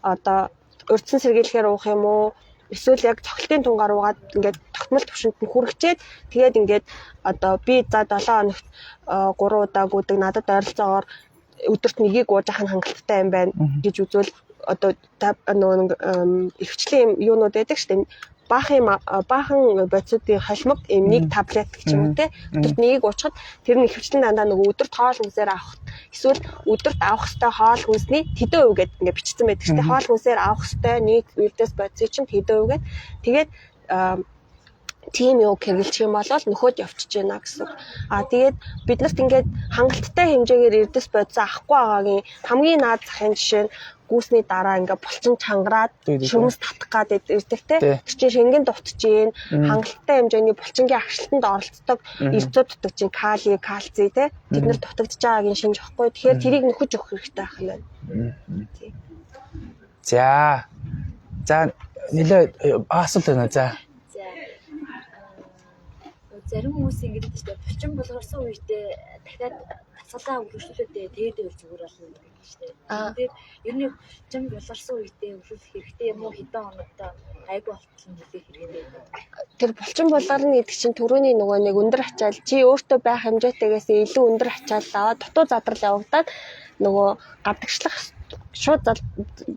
одоо урьдчилан сэргийлэхээр уух юм уу? Эсвэл яг цогцлтын тунгаар уугаад ингээд тогтмол төвшөнд нь хүрчээд тэгээд ингээд одоо би за 7 хоногт 3 удаа гүдэг надад ойролцоогоор өдөрт нэгийг ууж ахын хангалттай юм байна гэж үзвэл одоо ихвчлэн юунууд байдаг шүү дээ. Баахан бодисуудын холимог ийм нэг таблет гэх юм уу те өдөрт нэгийг уучхад тэр нь ихвчлэн дандаа нөгөө өдөрт хоол хүнсээр авах эсвэл өдөрт авах хэвээр хоол хүнсний хэдэн өв гэдэг ингээд бичсэн байдаг шүү дээ. Хоол хүнсээр авах хэвээр нийт үйлдэлс бодис чинь хэдэн өв гэдэг. Тэгээд тийм юу хэрэглэх юм бол нөхөд явчихж байна гэсэн. Тэгээд биднэрт ингээд хангалттай хэмжээгээр эрдэс бодис авахгүй байгаагийн хамгийн наад захын жишээ нь гүйсний дараа ингээ булчин чангараад шөмс татах гад ирдэг те. Тэр чинь шингэн дутчихжээ. Хангалттай хэмжээний булчингийн агшлалтанд оролцдог эрдүүд дутдаг чинь кали, кальций те. Тэд нар дутагдж байгаагийн шинж واخгүй. Тэгэхээр тэрийг нөхөж өгөх хэрэгтэй байх юм байна. За нэлээ асуулт байна. За зарим хүмүүс ингэдэг шүү дээ. Булчин болгорсон үедээ дахиад цалаа үргэлжлүүлээд тэгээд үйл зүгээр болно гэдэг шүү дээ. Тэгээд ер нь булчин болгорсон үедээ үргэлжлүүлэх хэрэгтэй юм уу? Хэдэн хоногтой айгүй болтол нэлээх хэрэгтэй юм. Тэр булчин болгорно гэдэг чинь түрүүний нөгөө нэг өндөр ачаал чи өөртөө байх хэмжээтэйгээс илүү өндөр ачаал аваад дутуу задрал явагдаад нөгөө гадагшлах шууд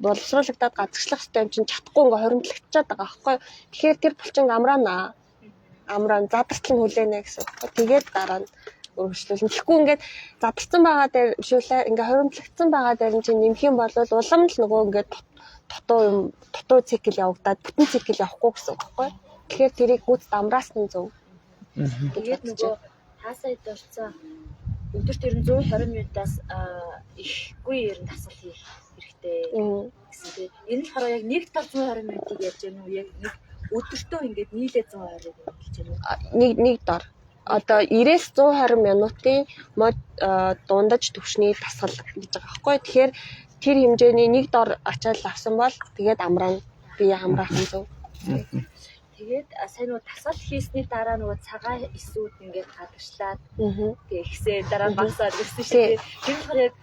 боловсруулагдаад гадагшлах хэвээр юм чинь чадахгүй ингээ хоримтлагдчихад байгаа байхгүй. Тэгэхээр тэр булчин амраа задартлан хүлээнэ гэсэн. Тэгээд дараа нь өргөжлүүлнэ. Тэгэхгүй ингээд задарсан байгаа дээр бишүүлээ ингээ хоримтлагдсан байгаа дээр чинь нэмэх юм бол улам л нөгөө ингээд дутуу цикл явагдаад бүтэн цикл явахгүй гэсэн үг байхгүй. Тэгэхээр тэрийг гүйцэд амраасан зөв. Тэгээд нөгөө хаасаа дурцсан өдөрт ер нь 120 минутаас ихгүй ер нь дасгал хийх хэрэгтэй гэсэн тийм. Энэ л хараа яг нэг тал 120 минутыг яаж яах вэ? Яг нэг өдөртөө ингээд нийлээ 120 хэлж байна уу? Нэг дор. Одоо 90-с 120 минутын мод дундаж төвшний дасгал гэж байгаа байхгүй. Тэгэхээр тэр хэмжээний нэг дор ачаал авсан бол тэгээд амраана. Бие хамраах нь зөв. Тэгээд сайн уу дасгал хийсний дараа нөгөө цагаан эсүүд ингээд гадагшлаад тэгсээ дараа багсаад ирсэн шүү дээ. Тэр болохоор яг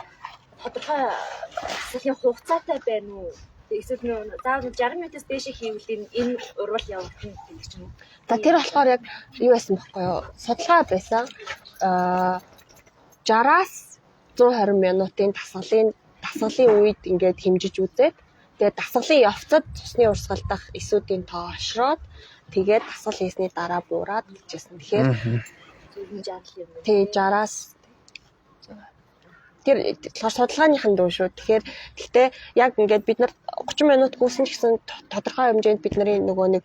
тодорхой дасгалын хугацаатай байна уу? Эсвэл нөө заавал 60 минутаас дээш хийвэл энэ урвал явах юм гэж юм уу? Тэр болохоор яг юу байсан бэхгүй юу? Судалгаа байсан. 60-аас 120 минутын дасгалын үед ингээд хэмжиж үзээд тэгээд дасгалын явцад цусны урсгалдах эсүүдийн тоо ошроод тэгээд дасгал хийсний дараа буураад гэжсэн. Тэгэхээр зөвхөн 60 юм. Тэгээ 60-аас тэр судалгааныхан дүү шүү. Тэгэхээр гэхдээ яг ингээд бид нар 30 минут гүйсэн ч гэсэн тодорхой хэмжээнд бидний нөгөө нэг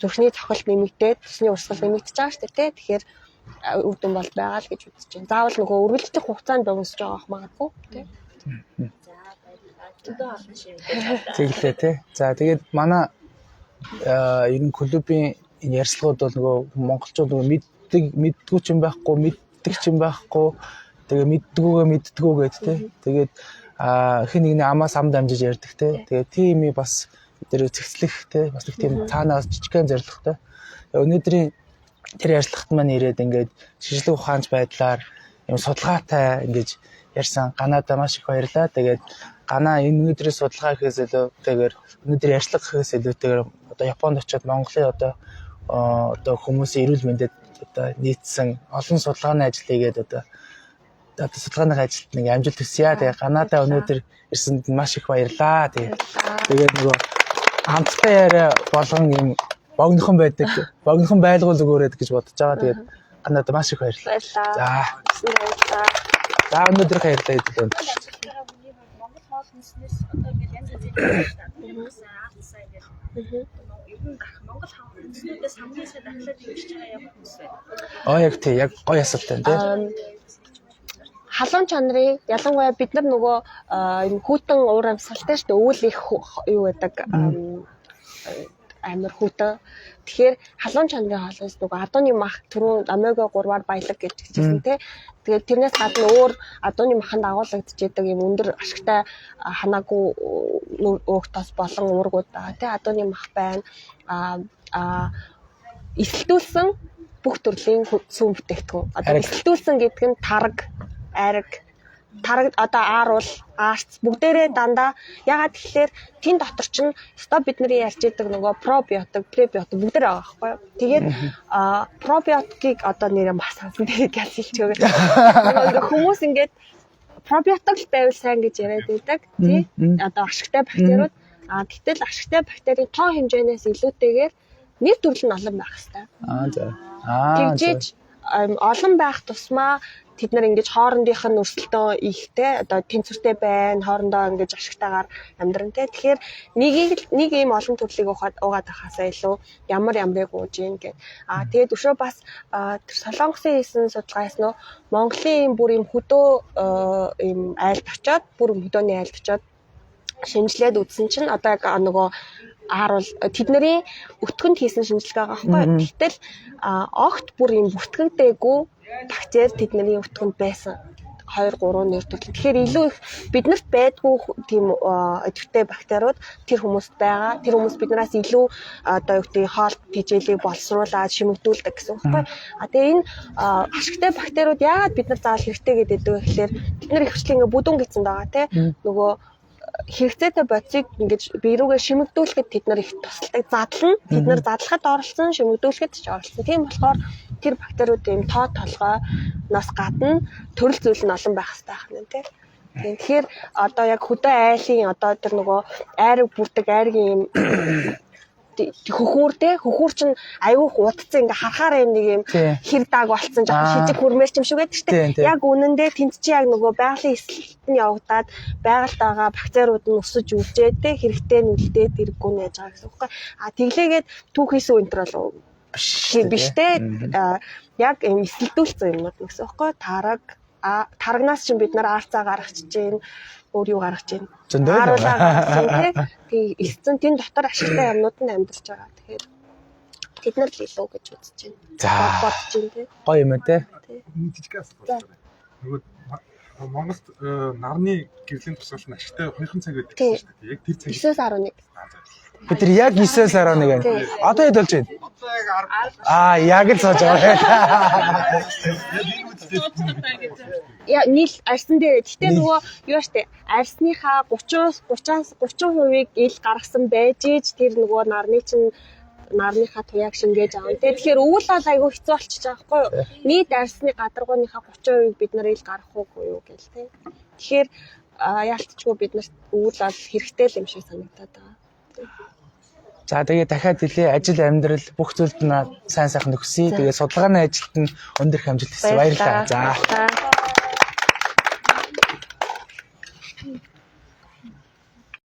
зүрхний цохилт нэмэгдээд цусны урсгал нэмэгдэж байгаа шүү дээ. Тэгэхээр үр дүн бол байгаа л гэж үзэж байна. Заавал нөгөө үргэлжлэх хугацаанд богиносч байгаа магадгүй тий. Тэглээ тий. За тэгээд манай ер нь клубын ярьцлагууд бол нөгөө монголчууд нөгөө мэддгүү ч юм байхгүй, мэддэг ч юм байхгүй. Тэгээ мэддгүүгээ мэддгүү гэдэг тий. Тэгээд хэн нэгний амаас ам дамжиж ярьдаг тий. Тэгээд тийм бас тэр зэгцлэх тий. Бас нэг тийм цаанаас жижигхэн зорилготой. Өнөөдрийн тэр ярьцлагт маань ирээд ингээд шижлэг ухаанч байдлаар юм судалгаатай ингэж ярьсан. Ганада маш их баярлаа. Тэгээд Гана энэ өнөөдрийн судалгаа гэхээс илүү тэгээд өнөөдөр ярьцлага гэхээс илүүтэйгээр одоо Японд очиод Монголын одоо хүмүүсийн эрүүл мэндэд одоо нийцсэн олон судалгааны ажил хийгээд одоо судалгааны ажилд нэг амжилт хүсье. Тэгээд Ганада өнөөдөр ирсэнд маш их баярлаа. Тэгээд нөгөө хамттай яриа болгон юм богинохон байдаг. Богинохон байлгуул зүгээрээд гэж бодож байгаа. Тэгээд надад маш их баярлалаа. Баярлалаа. Баярлалаа. За өнөөдөр баярлалаа хэдүүлээ. Монгол хоол хүнснээс одоо ингээд янз янзын юм аавсаа ингээд ер нь Монгол хоол хүнснээс хамгийн сайн дахлаад хэмжиж байгаа юм хүмүүс байна. Яг тий, яг гоё асуулт байна тий. Халуун чанарын ялангуяа бид нар нөгөө юм хүүтэн уур амьсгалтай шүү дээ. Өвөл их юу байдаг амар хүүтэн. Тэгэхээр халуун чанарын хоолоос нөгөө адууны мах түрүү омега 3-аар баялаг гэж хэлсэн тий. Тэгээд тэрнээс гадна өөр адууны маханд агуулгадчихэдэг юм өндөр ашигтай ханаагүй өөгтос болон уургууд байгаа тий. Адууны мах байна. Эсэлтүүлсэн бүх төрлийн сүүн бүтээгдэхүүн. Одоо эсэлтүүлсэн гэдэг нь тараг, ариг, одоо ааруул, аарц бүгдээрээ дандаа ягаад гэхэлэр тэн дотор чинь өстой бидний ярьж идэг нөгөө пробиотик, пребиотик бүгдээр байгаа байхгүй юу. Тэгээд пробиотикийг одоо нэрээ бас хасан тэрийг ялсэлчгөө. Хүмүүс ингээд пробиотик байвал сайн гэж яриад байдаг тий. Одоо ашигтай бактериуд гэтэл ашигтай бактерийн тоо хэмжээнээс илүүтэйгээр нэг төрөл нь олон байх хэрэгтэй. Тэгжиж олон байх тусмаа тэд нар ингэж хоорондынх нь өрсөлдөөн ихтэй одоо тэнцвэртэй байна хоорондоо ингэж ашигтайгаар амьдрантай. Тэгэхээр нэг ийм олон төрлийг угаад байхаасаа илүү ямарыг ууж ийн гэд. Тэгээд өшөө бас Солонгосын хийсэн судалгаас нөө Монголын бүр ийм хөдөө ийм айлд очоод бүр хөдөөний айлд очоод шинжилээд үзсэн чинь одоо яг нөгөө ааруул тэдний өтгөнд хийсэн шинжилгээ байгаа байхгүй. Гэтэл огт бүр юм бүртгэгдээгүй бактери тэдний өтгөнд байсан 2-3 нэр төрөл. Тэгэхээр илүү их биднэрт байдгүй тийм өдөртэй бактериуд тэр хүмүүст байгаа. Тэр хүмүүс биднээс илүү одоо юу гэдэг хоол тэжээлийг боловсруулаад шимэгдүүлдэг гэсэн үг байхгүй. Тэгээ энэ ашигтай бактериуд яагаад бид нар заавал хэрэгтэй гэдэг вэ гэхээр бид нар ихвчлэн ингээ бүдүүн гэсэн байгаа тий. Нөгөө хэрэгцээтэй бодисыг ингэж бие рүүгээ шимэгдүүлэхэд тэд нар их тусалдаг задлан тэд нар задлахад оролцсон шимэгдүүлэхэд ч оролцсон. Тийм болохоор тэр бактериудын тоо толгойноос гадна төрөл зүйл нь олон байх хэрэгтэй байна тийм. Тэгэхээр одоо яг хөдөө айлын одоо тэр нөгөө айраг бүрдэг айргийн юм хөхүүр чинь аюух удцсан ингээ харахаар юм нэг юм хэр дааг болцсон жоохон шижиг хүрмээр ч юм шиг байдаг шүү дээ. Яг үнэндээ тэнд чи яг нөгөө байгалийн эсэлт нь явагдаад байгальд байгаа бактериуд нь өсөж үржээд те хэрэгтэй нүлдээд хэрэггүй нээж байгаа гэсэн үг байхгүй. Тэглээгээд түүхийсэн өнтер бол биш те яг юм эсэлдүүлсэн юмнууд гэсэн үг байхгүй. Тарагнаас чинь бид нар аарцаа гаргачих чинь өөр юу гаргаж байна. Ааруулаа гаргаж байна тий. Эсцэн тэн дотор ашигтай юмнууд нь амьдарч байгаа. Тэгэхээр тэд нар л илүү гэж үзэж байна. За бодож байна тий. Гоё юм ээ тий. Жижигээс болчихсон. Нөгөө Монголд нарны гэрлийн тусгал нь ашигтай 2 цаг байдаг шүү дээ. Яг тэр цаг 9-11. Бид тэр яг 9-11 байна. Одоо хэд болж байна? Яг л сууж байгаа. Яа нийл арьсан дээр. Гэтэ нөгөө юу штэ арьсныхаа 30% ил гаргасан байж ич тэр нөгөө нарныхаа туяаг шингээж аваа. Тэгэхээр өвөл бол айгүй хэцүү болчихж байгаа байхгүй юу? Нийт арьсны гадаргууныхаа 30% бид нар ил гаргах уугүй юу гэл тээ. Тэгэхээр яалтчгүй бид нарт өвөл бол хэрэгтэй л юм шиг санагдаад байгаа. За тэгээ дахиад хэлээ ажил амьдрал бүх зүйлд нь сайн сайхан нөхсөе. Тэгээ судалгааны ажилд нь өндөр их амжилт хүсье. Баярлалаа. За.